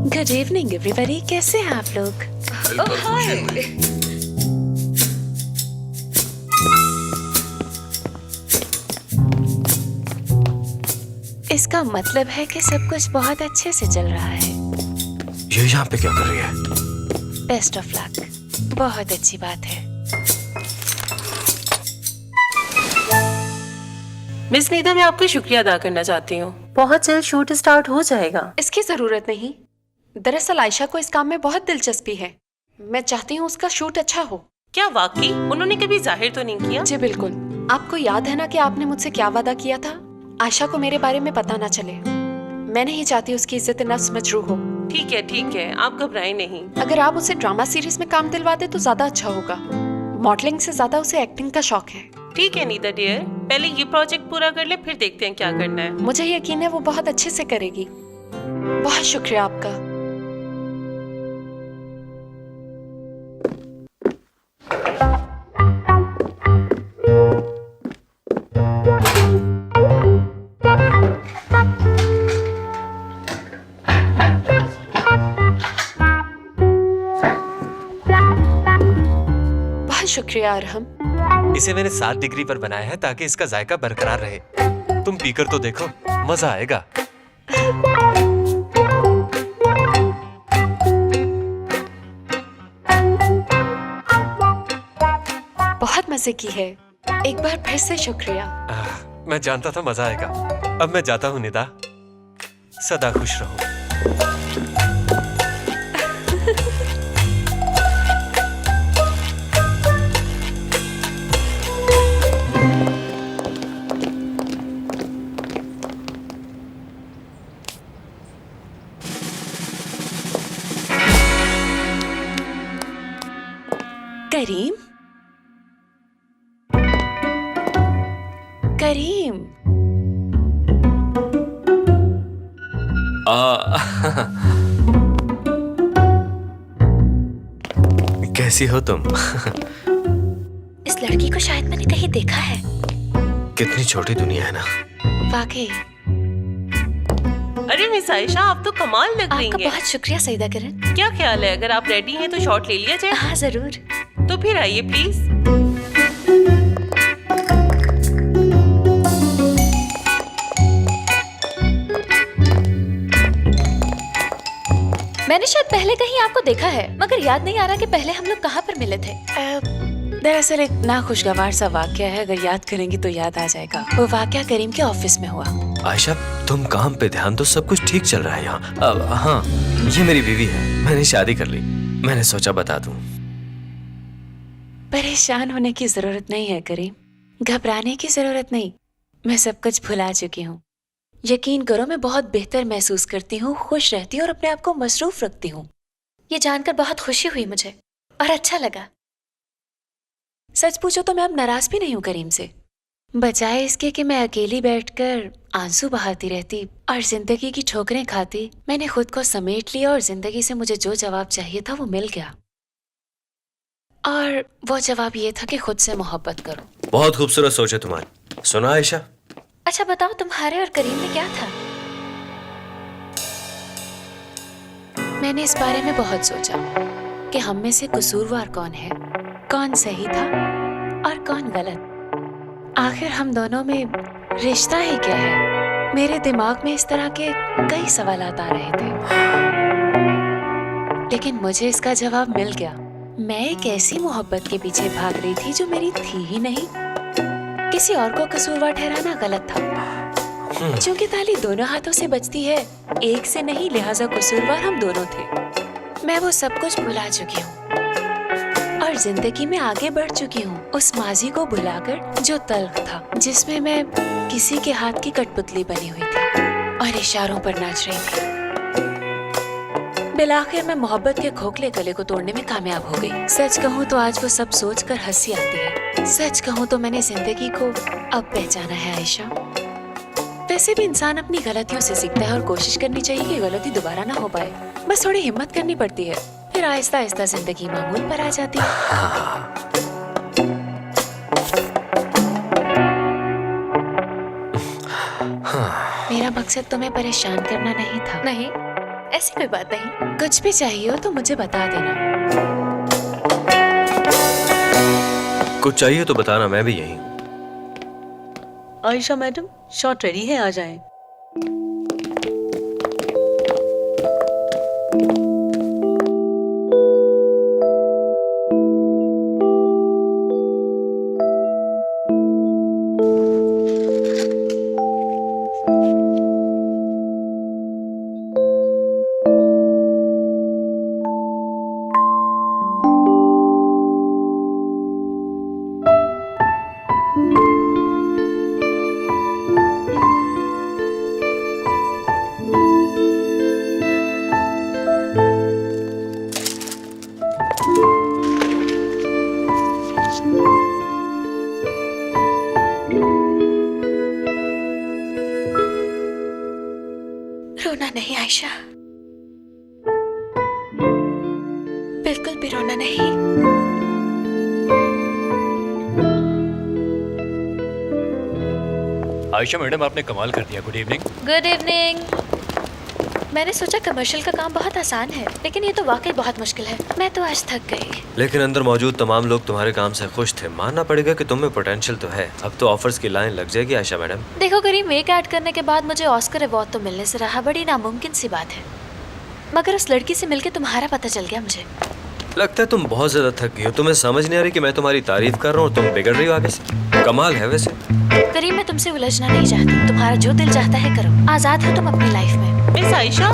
गुड इवनिंग एवरीबॉडी, कैसे हैं आप लोग? ओह हाय। इसका मतलब है कि सब कुछ बहुत अच्छे से चल रहा है। ये यहाँ पे क्या कर रही है? बेस्ट ऑफ लक, बहुत अच्छी बात है। मिस नीदा, मैं आपका शुक्रिया अदा करना चाहती हूँ। बहुत जल्द शूट स्टार्ट हो जाएगा। इसकी जरूरत नहीं। दरअसल आयशा को इस काम में बहुत दिलचस्पी है। मैं चाहती हूँ उसका शूट अच्छा हो। क्या वाकई? उन्होंने कभी जाहिर तो नहीं किया? जी बिल्कुल। आपको याद है ना कि आपने मुझसे क्या वादा किया था? आयशा को मेरे बारे में पता ना चले। मैं नहीं चाहती उसकी इज्जत नफ्स मजरूह हो। ठीक है, आप घबराएं नहीं। अगर आप उसे ड्रामा सीरीज में काम दिलवा दे तो ज्यादा अच्छा होगा। मॉडलिंग से ज्यादा उसे एक्टिंग का शौक है। ठीक है नीदा डियर, पहले ये प्रोजेक्ट पूरा कर ले, फिर देखते हैं क्या करना है। मुझे यकीन है वो बहुत अच्छे से करेगी। बहुत शुक्रिया आपका। बहुत शुक्रिया अरहम। इसे मैंने 7 डिग्री पर बनाया है ताकि इसका जायका बरकरार रहे। तुम पीकर तो देखो, मजा आएगा। बहुत मजे की है। एक बार फिर से शुक्रिया। मैं जानता था मजा आएगा। अब मैं जाता हूँ निदा, सदा खुश रहो। करीम, करीम। कैसी हो तुम? इस लड़की को शायद मैंने कहीं देखा है। कितनी छोटी दुनिया है ना। वाकई अरे मिस आयशा, आप तो कमाल लग रही आपका हैं। बहुत शुक्रिया सईदा किरण। क्या ख्याल है, अगर आप रेडी हैं तो शॉट ले लिया जाए? हाँ जरूर। तो फिर आइए प्लीज। मैंने शायद पहले कहीं आपको देखा है, मगर याद नहीं आ रहा कि पहले हम लोग कहाँ पर मिले थे। दरअसल एक नाखुशगवार सा वाक्य है, अगर याद करेंगी तो याद आ जाएगा। वो वाक्य करीम के ऑफिस में हुआ। आयशा, तुम काम पे ध्यान दो, सब कुछ ठीक चल रहा है यहाँ। अब हाँ, ये मेरी बीवी है, मैंने शादी कर ली। मैंने सोचा बता दूं। परेशान होने की जरूरत नहीं है करीम, घबराने की जरूरत नहीं। मैं सब कुछ भुला चुकी हूँ। यकीन करो, मैं बहुत बेहतर महसूस करती हूँ, खुश रहती हूँ और अपने आप को मसरूफ रखती हूँ। ये जानकर बहुत खुशी हुई मुझे और अच्छा लगा। सच पूछो तो मैं अब नाराज भी नहीं हूँ करीम से। बजाय इसके कि मैं अकेली बैठकर आंसू बहाती रहती और जिंदगी की ठोकरें खाती, मैंने खुद को समेट लिया और जिंदगी से मुझे जो जवाब चाहिए था वो मिल गया। और वो जवाब ये था कि खुद से मोहब्बत करो। बहुत खूबसूरत सोच है तुम्हारी। सुना आयशा? अच्छा बताओ, तुम्हारे और करीम में क्या था? मैंने इस बारे में बहुत सोचा कि हम में से कसूरवार कौन है, कौन सही था और कौन गलत। आखिर हम दोनों में रिश्ता ही क्या है? मेरे दिमाग में इस तरह के कई सवालात आ रहे थे, लेकिन मुझे इसका जवाब मिल गया। मैं एक ऐसी मोहब्बत के पीछे भाग रही थी जो मेरी थी ही नहीं। किसी और को कसूरवार ठहराना गलत था। क्योंकि ताली दोनों हाथों से बजती है, एक से नहीं, लिहाजा कसूरवार हम दोनों थे। मैं वो सब कुछ भुला चुकी हूँ और जिंदगी में आगे बढ़ चुकी हूँ, उस माजी को भुलाकर जो तल्ख था, जिसमें मैं किसी के हाथ की कठपुतली बनी हुई थी और इशारों पर नाच रही थी। बिलाखिर मैं मोहब्बत के खोखले गले को तोड़ने में कामयाब हो गई। सच कहूँ तो आज वो सब सोचकर हंसी आती है। सच कहूँ तो मैंने जिंदगी को अब पहचाना है आयशा। वैसे भी इंसान अपनी गलतियों से सीखता है और कोशिश करनी चाहिए कि गलती दोबारा ना हो पाए। बस थोड़ी हिम्मत करनी पड़ती है, फिर आहिस्ता आहिस्ता जिंदगी मामूल पर आ जाती है। मेरा मकसद तुम्हें परेशान करना नहीं था। नहीं, ऐसी कोई बात नहीं। कुछ भी चाहिए हो तो मुझे बता देना। कुछ चाहिए तो बताना, मैं भी यही। आयशा मैडम, शॉट रेडी है, आ जाएं। रोना नहीं आयशा, बिल्कुल भी रोना नहीं। आयशा मैडम, आपने कमाल कर दिया। Good evening. Good evening. मैंने सोचा कमर्शियल का काम बहुत आसान है, लेकिन ये तो वाकई बहुत मुश्किल है। मैं तो आज थक गई। लेकिन अंदर मौजूद तमाम लोग तुम्हारे काम से खुश थे। मानना पड़ेगा कि तुम में पोटेंशियल तो है। अब तो ऑफर्स की लाइन लग जाएगी आयशा मैडम। देखो करीम, एक ऐड करने के बाद मुझे ऑस्कर अवार्ड तो मिलने से रहा बड़ी नामुमकिन सी बात है, मगर उस लड़की से मिलके तुम्हारा पता चल गया मुझे। लगता है तुम बहुत ज्यादा थक गई हो। तुम्हें समझ नहीं आ रही कि मैं तुम्हारी तारीफ कर रहा हूँ और तुम बिगड़ रही हो आगे से। कमाल है वैसे। करीम, मैं तुमसे उलझना नहीं चाहती। तुम्हारा जो दिल चाहता है करो। आजाद हो तुम अपनी लाइफ में। मिस आयशा,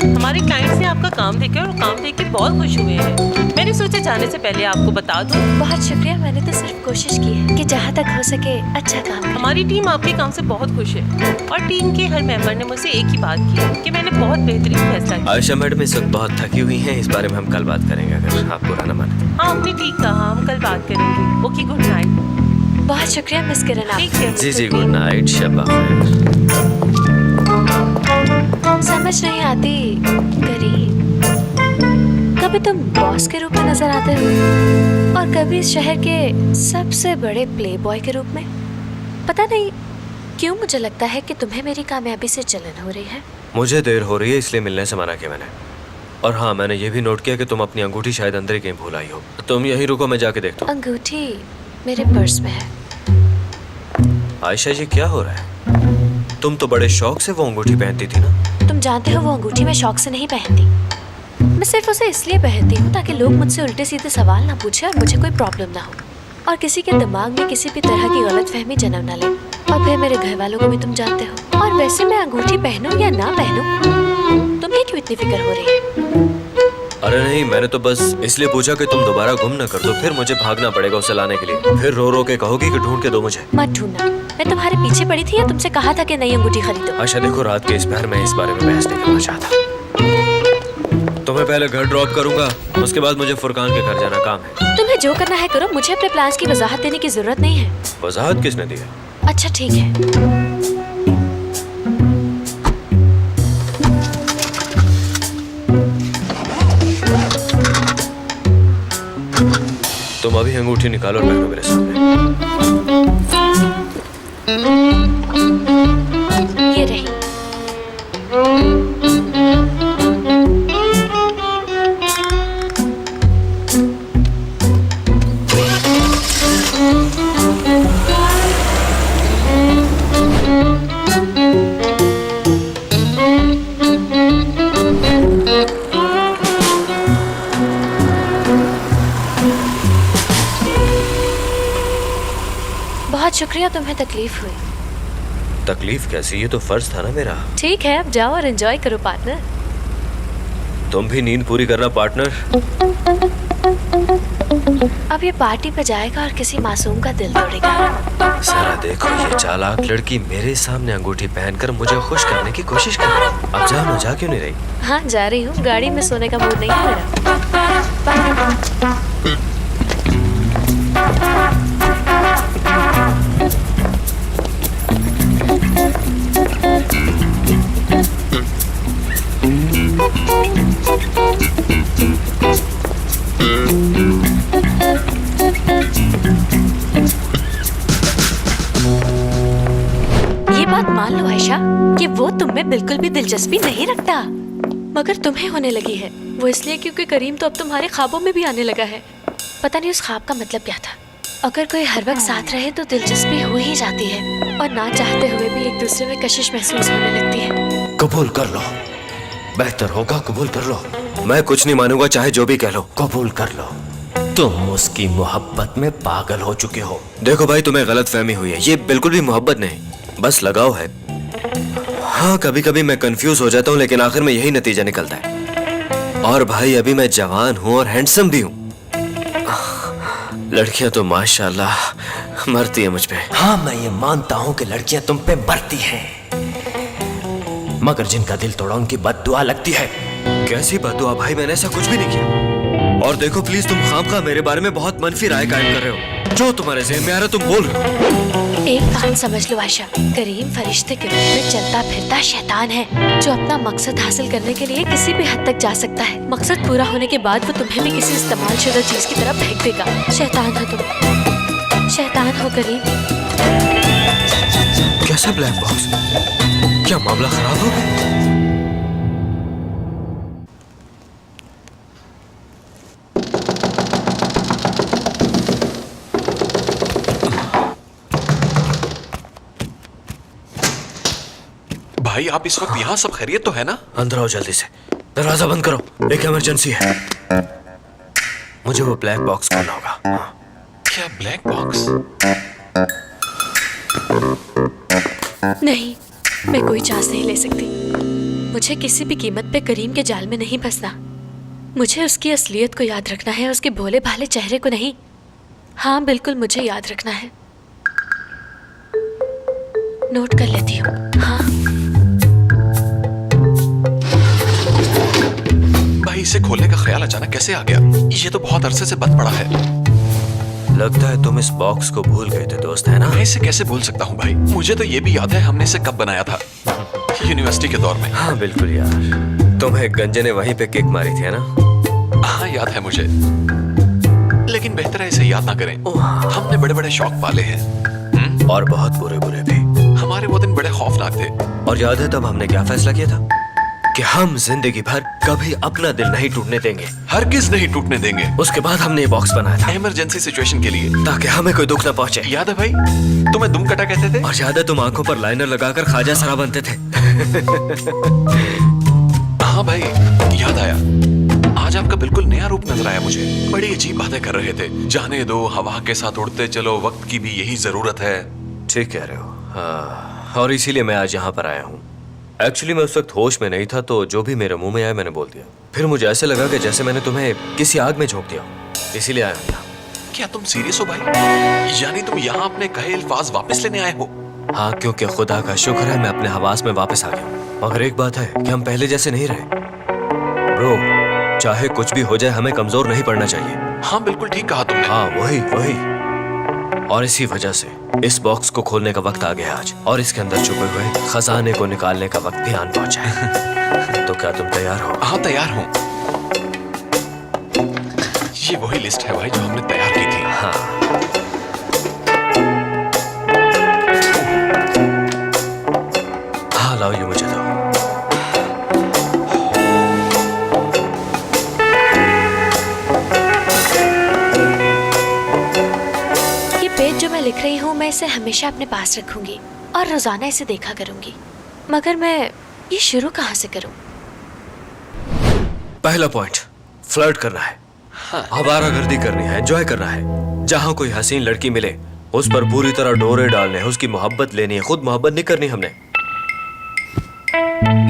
हमारे क्लाइंट से आपका काम देखकर और काम देख के बहुत खुश हुए हैं। मैंने सोचा जाने से पहले आपको बता दूं। बहुत शुक्रिया। मैंने तो सिर्फ कोशिश की है कि जहाँ तक हो सके अच्छा काम करें। हमारी टीम आपके काम से बहुत खुश है और टीम के हर मेंबर ने मुझसे एक ही बात की कि मैंने बहुत बेहतरीन फैसला किया। आयशा मैडम इस वक्त बहुत थकी हुई हैं, इस बारे में हम कल बात करेंगे अगर आप बुरा न माने। हाँ, आपने ठीक कहा, हम कल बात करेंगे। Okay, good night. बहुत शुक्रिया मिस किरण। ठीक है। जी जी, गुड नाइट, शब खैर। समझ नहीं आती करीम, कभी तुम बॉस के रूप में नजर आते हो और कभी इस शहर के सबसे बड़े प्ले बॉय के रूप में। पता नहीं क्यों मुझे लगता है कि तुम्हें मेरी कामयाबी से जलन हो रही है। मुझे देर हो रही है इसलिए मिलने से मना किया मैंने। और हाँ, मैंने ये भी नोट किया कि तुम अपनी अंगूठी शायद अंदर ही कहीं भूल आई हो। तुम यहीं रुको, मैं जाके देखता हूँ। अंगूठी मेरे पर्स में है। आयशा जी, क्या हो रहा है? तुम तो बड़े शौक से वो अंगूठी पहनती थी ना। तुम जानते हो वो अंगूठी मैं शौक से नहीं पहनती। मैं सिर्फ उसे इसलिए पहनती हूँ ताकि लोग मुझसे उल्टे सीधे सवाल ना पूछे और मुझे कोई प्रॉब्लम ना हो, और किसी के दिमाग में किसी भी तरह की गलतफहमी जन्म ना ले। और फिर मेरे घर वालों को भी तुम जानते हो। और वैसे मैं अंगूठी पहनूं या ना पहनूं, तुम्हें क्यों इतनी फिक्र हो रही है? अरे नहीं, मैंने तो बस इसलिए पूछा कि तुम दोबारा गुम न कर दो, फिर मुझे भागना पड़ेगा उसे लाने के लिए। फिर रो रो के कहोगी कि ढूंढ के दो मुझे। मत ढूंढना, मैं तुम्हारे पीछे पड़ी थी या तुमसे कहा था कि नई अंगूठी खरीदो? आयशा देखो, रात के इस पहर में इस बारे में बहस नहीं करना चाहता। तुम्हें पहले घर ड्रॉप करूंगा, उसके बाद मुझे फुरकान के घर जाना काम है। तुम्हें जो करना है करो, मुझे अपने प्लान्स की वजाहत देने की जरूरत नहीं है। वजाहत किसने दी है? अच्छा ठीक है। तुम अभी अंगूठी निकालो और पहनो मेरे सामने। ये रही। बहुत शुक्रिया, तुम्हें तकलीफ हुई। तकलीफ कैसी? ये तो फर्ज था ना मेरा। ठीक है, अब जाओ और एंजॉय करो पार्टनर। तुम भी नींद पूरी करना पार्टनर। अब ये पार्टी पे जाएगा और किसी मासूम का दिल तोड़ेगा। सारा देखो, ये चालाक लड़की मेरे सामने अंगूठी पहनकर मुझे खुश करने की कोशिश कर रही है। अब जाओ ना, जा क्यों नहीं रही? हाँ जा रही हूँ, गाड़ी में सोने का मूड नहीं है मेरा। ये बात मान लो आयशा कि वो तुम में बिल्कुल भी दिलचस्पी नहीं रखता, मगर तुम्हें होने लगी है। वो इसलिए क्योंकि करीम तो अब तुम्हारे ख्वाबों में भी आने लगा है। पता नहीं उस ख्वाब का मतलब क्या था। अगर कोई हर वक्त साथ रहे तो दिलचस्पी हो ही जाती है, और ना चाहते हुए भी एक दूसरे में कशिश महसूस होने लगती है। कबूल कर लो, बेहतर होगा कबूल कर लो। मैं कुछ नहीं मानूंगा, चाहे जो भी कह लो। कबूल कर लो, तुम उसकी मोहब्बत में पागल हो चुके हो। देखो भाई, तुम्हें गलत फहमी हुई है। ये बिल्कुल भी मोहब्बत नहीं, बस लगाव है। हाँ, कभी कभी मैं कंफ्यूज हो जाता हूँ, लेकिन आखिर में यही नतीजा निकलता है। और भाई, अभी मैं जवान हूँ और हैंडसम भी हूँ। लड़कियां तो माशाल्लाह मरती है मुझ पे। हाँ, मैं ये मानता हूँ कि लड़कियां तुम पे मरती हैं, मगर जिनका दिल तोड़ा उनकी बद्दुआ लगती है। कैसी बद्दुआ भाई? मैंने ऐसा कुछ भी नहीं किया। और देखो प्लीज, तुम खामखा मेरे बारे में बहुत मनफी राय कायम कर रहे हो। जो तुम्हारे ज़हन में आ रहा तुम बोल रहे हो। एक बात समझ लो आयशा, करीम फरिश्ते के रूप में चलता फिरता शैतान है, जो अपना मकसद हासिल करने के लिए किसी भी हद तक जा सकता है। मकसद पूरा होने के बाद वो तुम्हें भी किसी इस्तेमाल शुदा चीज की तरफ फेंक देगा। शैतान हो तुम, शैतान हो करीम। कैसा ब्लैक बॉक्स? क्या मामला खराब हो गया? भाई, आप इस वक्त यहाँ? सब खैरियत तो है ना? अंदर आओ जल्दी से, दरवाजा बंद करो, एक इमरजेंसी है। मुझे वो ब्लैक बॉक्स खोलना होगा। क्या ब्लैक बॉक्स? नहीं, मैं कोई चांस नहीं ले सकती। मुझे किसी भी कीमत पे करीम के जाल में नहीं फंसना। मुझे उसकी असलियत को याद रखना है, उसके भोले भाले चेहरे को नहीं। हाँ बिल्कुल, मुझे याद रखना है। नोट कर लेती हूँ। हाँ भाई, इसे खोलने का ख्याल अचानक कैसे आ गया? ये तो बहुत अरसे से बंद पड़ा है। लगता है तुम इस बॉक्स को भूल गए थे दोस्त, है ना? मैं इसे कैसे भूल सकता हूँ भाई? मुझे तो ये भी याद है हमने इसे कब बनाया था, यूनिवर्सिटी के दौर में। हाँ बिल्कुल यार, तुम्हें गंजे ने वहीं पे किक मारी थी, है ना? हाँ याद है मुझे, लेकिन बेहतर है इसे याद ना करें। हमने बड़े बड़े शौक पाले हैं। और बहुत बुरे बुरे भी। हमारे वो दिन बड़े खौफनाक थे। और याद है तब हमने क्या फैसला किया था कि हम जिंदगी भर कभी अपना दिल नहीं टूटने देंगे, हरगिज नहीं टूटने देंगे। उसके बाद हमने ये बॉक्स बनाया था इमरजेंसी सिचुएशन के लिए, ताकि हमें कोई दुख न पहुंचे। याद है भाई तुम्हें दुम कटा कहते थे? और याद है तुम आंखों पर लाइनर लगाकर ख्वाजा सरा बनते थे। हाँ भाई याद आया। आज आपका बिल्कुल नया रूप नजर आया मुझे। बड़ी अजीब बातें कर रहे थे, जाने दो हवा के साथ उड़ते चलो, वक्त की भी यही जरूरत है। ठीक कह रहे हो। हाँ, और इसीलिए मैं आज यहाँ पर आया हूँ। एक्चुअली मैं उस वक्त होश में नहीं था, तो जो भी मेरे मुंह में आया मैंने बोल दिया। फिर मुझे ऐसे लगा कि जैसे मैंने तुम्हें किसी आग में झोंक दिया, इसीलिए आया हूँ यहाँ। क्या तुम सीरियस हो भाई? यानी तुम यहाँ अपने कहे अल्फाज वापस लेने आए हो? हाँ, क्योंकि खुदा का शुक्र है मैं अपने हवास में वापस आ गया। मगर एक बात है कि हम पहले जैसे नहीं रहे ब्रो। चाहे कुछ भी हो जाए हमें कमजोर नहीं पड़ना चाहिए। हाँ बिल्कुल ठीक कहा तुमने। हाँ वही। और इसी वजह से इस बॉक्स को खोलने का वक्त आ गया आज, और इसके अंदर छुपे हुए खजाने को निकालने का वक्त भी आन पहुंचा है। तो क्या तुम तैयार हो? हाँ तैयार हूँ। ये वही लिस्ट है भाई जो हमने तैयार की थी। हाँ। हाँ लाओ, ये मुझे दो। जो मैं लिख रही हूँ मैं इसे हमेशा अपने पास रखूंगी और रोजाना इसे देखा करूंगी। मगर मैं ये शुरू कहाँ से करूँ? पहला पॉइंट, फ्लर्ट करना है। आवारागर्दी करनी है, एंजॉय करना है। जहां कोई हसीन लड़की मिले उस पर पूरी तरह डोरे डालने हैं, उसकी मोहब्बत लेनी है। खुद मोहब्बत नहीं करनी हमने।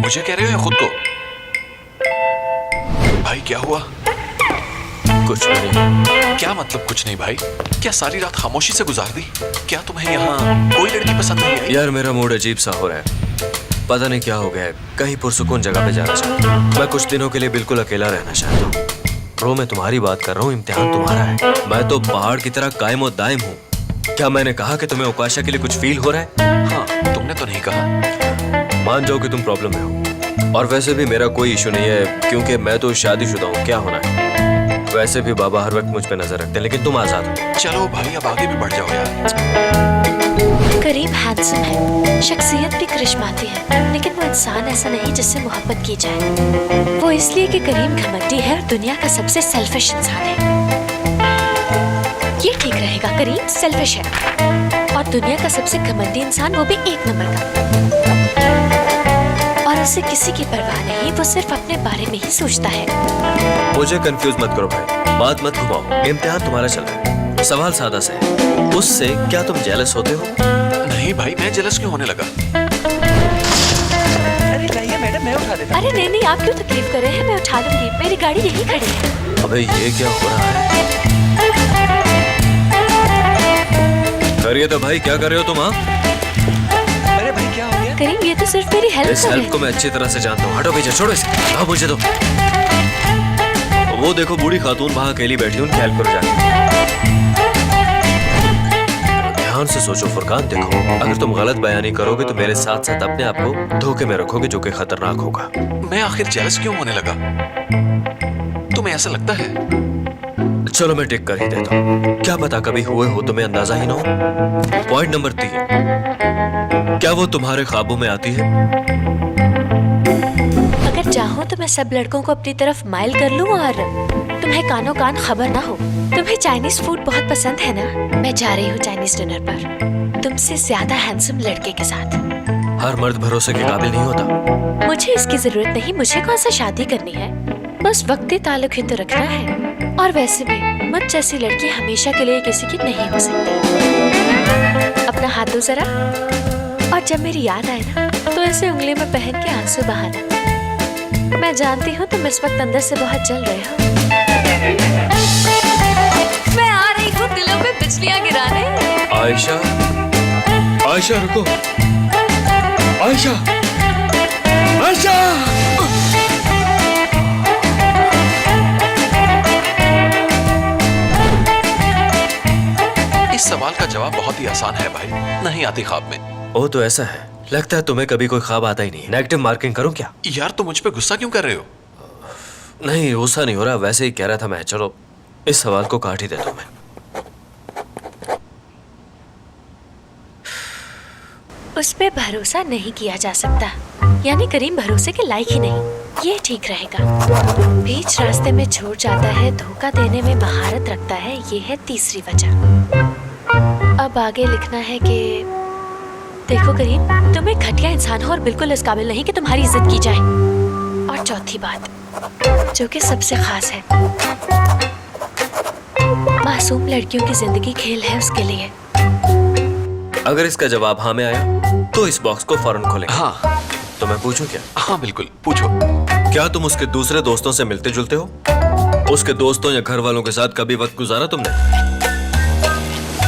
मुझे कह रहे हो या खुद को? भाई क्या हुआ? कुछ नहीं। क्या मतलब कुछ नहीं भाई? क्या सारी रात खामोशी से गुजार दी? क्या तुम्हें यहाँ कोई लड़की पसंद नहीं आई? यार मेरा मूड अजीब सा हो रहा है, पता नहीं क्या हो गया है। कहीं पुरसुकून जगह पे जाना चाहता हूँ। मैं कुछ दिनों के लिए बिल्कुल अकेला रहना चाहता हूँ। ब्रो मैं तुम्हारी बात कर रहा हूँ, इम्तिहान तुम्हारा है। मैं तो पहाड़ की तरह कायम और दायम हूँ। क्या मैंने कहा कि तुम्हें ओकाशा के लिए कुछ फील हो रहा है? हाँ तुमने तो नहीं कहा। मान जाओ कि तुम प्रॉब्लम में हो। और वैसे भी मेरा कोई इशू नहीं है, क्योंकि मैं तो शादीशुदा हूँ। क्या होना है? वैसे भी बाबा हर वक्त मुझ पे नजर रखते हैं, लेकिन तुम आजाद हो। चलो भाई अब आगे भी बढ़ जाओ यार। करीम हैंडसम है, शख्सियत भी करिश्माती है, लेकिन वो इंसान ऐसा नहीं जिससे मोहब्बत की जाए। वो इसलिए कि करीम घमंडी है और दुनिया का सबसे सेल्फिश इंसान है। ये ठीक रहेगा, करीम सेल्फिश है और दुनिया का सबसे घमंडी इंसान, वो भी 1 नंबर का। और उसे किसी की परवाह नहीं, वो सिर्फ अपने बारे में ही सोचता है। मुझे कंफ्यूज मत करो भाई, बात मत घुमाओ। इम्तिहान तुम्हारा चल रहा है। सवाल सादा सा है, उससे क्या तुम जेलस होते हो? नहीं भाई, मैं जेलस क्यों होने लगा? अरे लाइए मैडम, मैं उठा देता। अरे नहीं, आप क्यों तकलीफ कर रहे हैं? मैं उठा लूंगी, मेरी गाड़ी यहीं खड़ी है। अबे ये क्या हो रहा है? करिए तो भाई, क्या कर रहे हो तुम? अरे भाई क्या हो गया? करीम ये तो सिर्फ मेरी हेल्प इस हेल्प को मैं अच्छी तरह से जानता हूँ। हटो पीछे, छोड़ो इसे। हाँ मुझे दो। वो देखो बूढ़ी खातून वहां अकेली बैठी, उनकी हेल्प करो जाके। ध्यान से सोचो फुरकान, देखो अगर तुम गलत बयानी करोगे तो मेरे साथ साथ अपने आप को धोखे में रखोगे, जो कि खतरनाक होगा। मैं आखिर जेलस क्यों होने लगा? तुम्हें ऐसा लगता है? चलो मैं टिक कर ही देता हूँ। क्या पता कभी हुए हो तुम्हें अंदाजा ही ना हो। पॉइंट नंबर 3, क्या वो तुम्हारे ख्वाबों में आती है? अगर चाहो तो मैं सब लड़कों को अपनी तरफ माइल कर लूं और तुम्हें कानों कान खबर ना हो। तुम्हें चाइनीज फूड बहुत पसंद है ना? मैं जा रही हूँ चाइनीज डिनर पर, तुमसे ज्यादा हैंडसम लड़के के साथ। हर मर्द भरोसे के काबिल नहीं होता। मुझे इसकी जरूरत नहीं, मुझे कौन सा शादी करनी है, बस वक्ती ताल्लुक ही तो रखना है। और वैसे भी मुझ जैसी लड़की हमेशा के लिए किसी की नहीं हो सकती। अपना हाथ दो जरा, और जब मेरी याद आए ना तो ऐसे उंगली में पहन के आंसू बहाना। मैं जानती हूँ तुम इस वक्त अंदर से बहुत जल रहे हो। मैं आ रही हूँ दिलों पे बिजलियाँ गिराने। आयशा, आयशा रुको। आयशा, आयशा। इस सवाल का जवाब बहुत ही आसान है भाई, नहीं आती ख्वाब में। ओ तो ऐसा है, लगता है तुम्हें कभी कोई ख्वाब आता ही नहीं। नेगेटिव मार्किंग करूं क्या? यार तुम मुझ पे गुस्सा क्यों कर रहे हो? नहीं गुस्सा नहीं हो रहा, वैसे ही कह रहा था मैं। चलो इस सवाल को काट ही देता हूं मैं। उस पे भरोसा नहीं किया जा सकता, यानी करीम भरोसे के लायक ही नहीं। ये ठीक रहेगा। बीच रास्ते में छोड़ जाता है, धोखा देने में महारत रखता है, ये है तीसरी वजह। अब आगे लिखना है कि देखो करीम, तुम एक घटिया इंसान हो और बिल्कुल इस काबिल नहीं कि तुम्हारी इज्जत की जाए। और चौथी बात, जो कि सबसे खास है, मासूम लड़कियों की जिंदगी खेल है उसके लिए। अगर इसका जवाब हाँ में आया तो इस बॉक्स को फौरन खोलेंगे। हाँ तो मैं पूछूं क्या? हाँ बिल्कुल पूछो। क्या तुम उसके दूसरे दोस्तों से मिलते जुलते हो? उसके दोस्तों या घर वालों के साथ कभी वक्त गुजारा तुमने?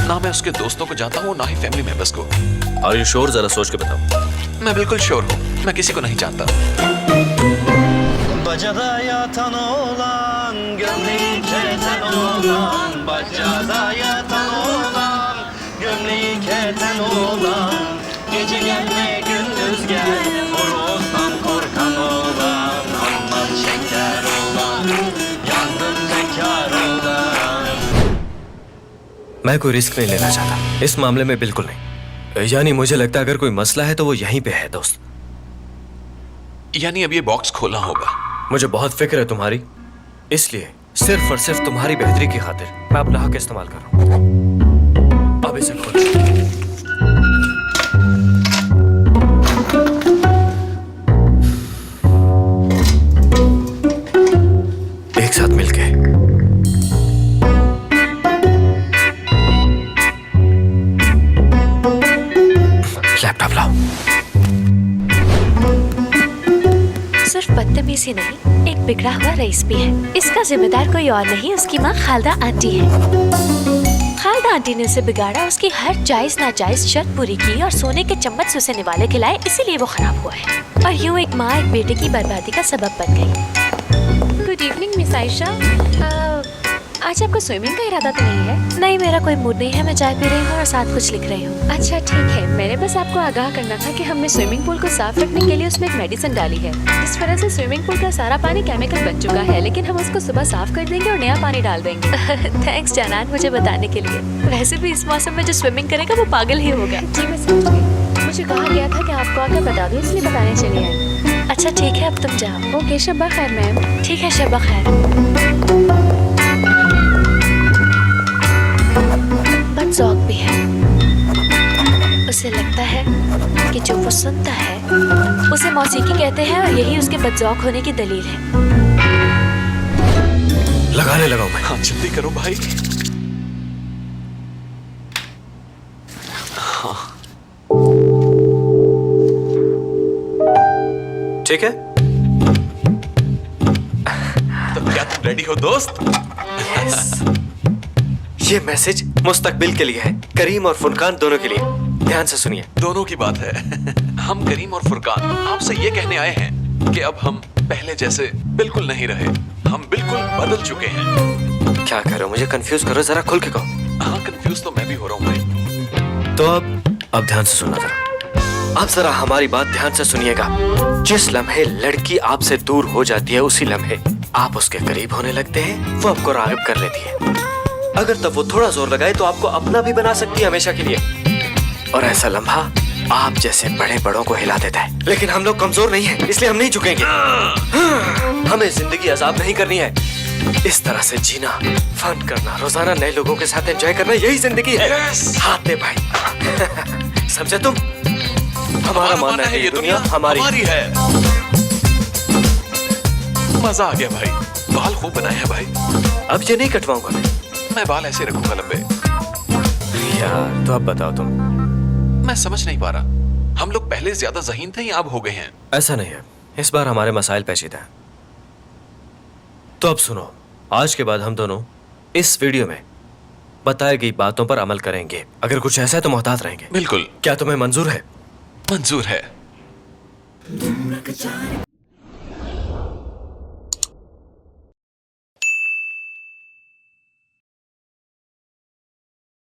ना मैं उसके दोस्तों को जानता हूँ, ना ही फैमिली मेंबर्स को। Are you sure? जरा सोच के बताओ। मैं बिल्कुल श्योर हूँ, मैं किसी को नहीं जानता। Bacada yatan oğlan, gömleği keten oğlan. Bacada yatan oğlan, gömleği keten oğlan. Gece gelme gündüz gel, horozdan korkan oğlan. Aman şeker oğlan, yandın bekar oğlan. मैं कोई रिस्क नहीं लेना चाहता इस मामले में, बिल्कुल नहीं। यानी मुझे लगता है अगर कोई मसला है तो वो यहीं पे है दोस्त। यानी अब ये बॉक्स खोलना होगा। मुझे बहुत फिक्र है तुम्हारी, इसलिए सिर्फ और सिर्फ तुम्हारी बेहतरी की खातिर मैं अपना हक इस्तेमाल कर रहा हूँ। अब इसे खोलो। एक साथ मिलके लैपटॉप लाओ। सिर्फ बदतमीजी नहीं, एक बिगड़ा हुआ रईस भी है। इसका जिम्मेदार कोई और नहीं, उसकी माँ खालदा आंटी है। खालदा आंटी ने उसे बिगाड़ा, उसकी हर जायज नाजायज शर्त पूरी की और सोने के चम्मच से उसे निवाले खिलाए, इसीलिए वो खराब हुआ है। और यूँ एक माँ एक बेटे की बर्बादी का सबब बन गई। Good evening miss Ayesha. आज आपका स्विमिंग का इरादा तो नहीं है? नहीं, मेरा कोई मूड नहीं है, मैं चाय पी रही हूँ और साथ कुछ लिख रही हूँ। अच्छा ठीक है, मैंने बस आपको आगाह करना था कि हमने स्विमिंग पूल को साफ रखने के लिए उसमें एक मेडिसिन डाली है, जिस वजह से स्विमिंग पूल का सारा पानी केमिकल बन चुका है, लेकिन हम उसको सुबह साफ कर देंगे और नया पानी डाल देंगे। थैंक्स जानान मुझे बताने के लिए। वैसे भी इस मौसम में जो स्विमिंग करेगा वो पागल ही होगा। जी मैं समझ गई। मुझे कहा गया था कि आपको आकर बता दूं, इसलिए बताने चली आई। अच्छा ठीक है, अब तुम जाओ। ओके, शब्बा खैर मैम। ठीक है, शब्बा खैर। बदज़ौक़ भी है, उसे लगता है कि जो वो सुनता है उसे मौसीकी कहते हैं और यही उसके बदज़ौक़ होने की दलील है। लगाने लगाओ मैं। हाँ जल्दी करो भाई। ठीक है, तो क्या तुम रेडी हो दोस्त? ये मैसेज मुस्तकबिल के लिए है, करीम और फुरकान दोनों के लिए। ध्यान से सुनिए। दोनों की बात है। हम करीम और फुरकान आपसे ये कहने आए हैं कि अब हम पहले जैसे बिल्कुल नहीं रहे, हम बिल्कुल बदल चुके हैं। क्या कह रहे हो? मुझे कंफ्यूज करो, जरा खुल के कहो। हाँ कंफ्यूज तो मैं भी हो रहा हूँ भाई। तो अब ध्यान से सुनना जरा। अब जरा हमारी बात ध्यान से सुनिएगा। जिस लम्हे लड़की आपसे दूर हो जाती है, उसी लम्हे आप उसके करीब होने लगते हैं, वो आपको राग़िब कर लेती है। अगर तब वो थोड़ा जोर लगाए तो आपको अपना भी बना सकती है हमेशा के लिए। और ऐसा लम्हा आप जैसे बड़े बड़ों को हिला देता है। लेकिन हम लोग कमजोर नहीं हैं, इसलिए हम नहीं झुकेंगे। हमें जिंदगी अजाब नहीं करनी है। इस तरह से जीना, फन करना, रोजाना नए लोगों के साथ एंजॉय करना, यही जिंदगी है। हाथ दे भाई। समझे तुम? हमारा मानना है ये दुनिया हमारी है। मजा आ गया भाई, बाल खूब बनाए हैं भाई। अब ये नहीं कटवाऊंगा मैं बाल ऐसे रखूंगा लंबे। यार तो अब बताओ तुम। मैं समझ नहीं पा रहा, हम लोग पहले ज्यादा ज़हीन थे या अब हो गए हैं? ऐसा नहीं है, इस बार हमारे मसाइल पेचीदा हैं। तो अब सुनो, आज के बाद हम दोनों इस वीडियो में बताई गई बातों पर अमल करेंगे। अगर कुछ ऐसा है तो मोहतात रहेंगे। बिल्कुल। क्या तुम्हें मंजूर है? मंजूर है।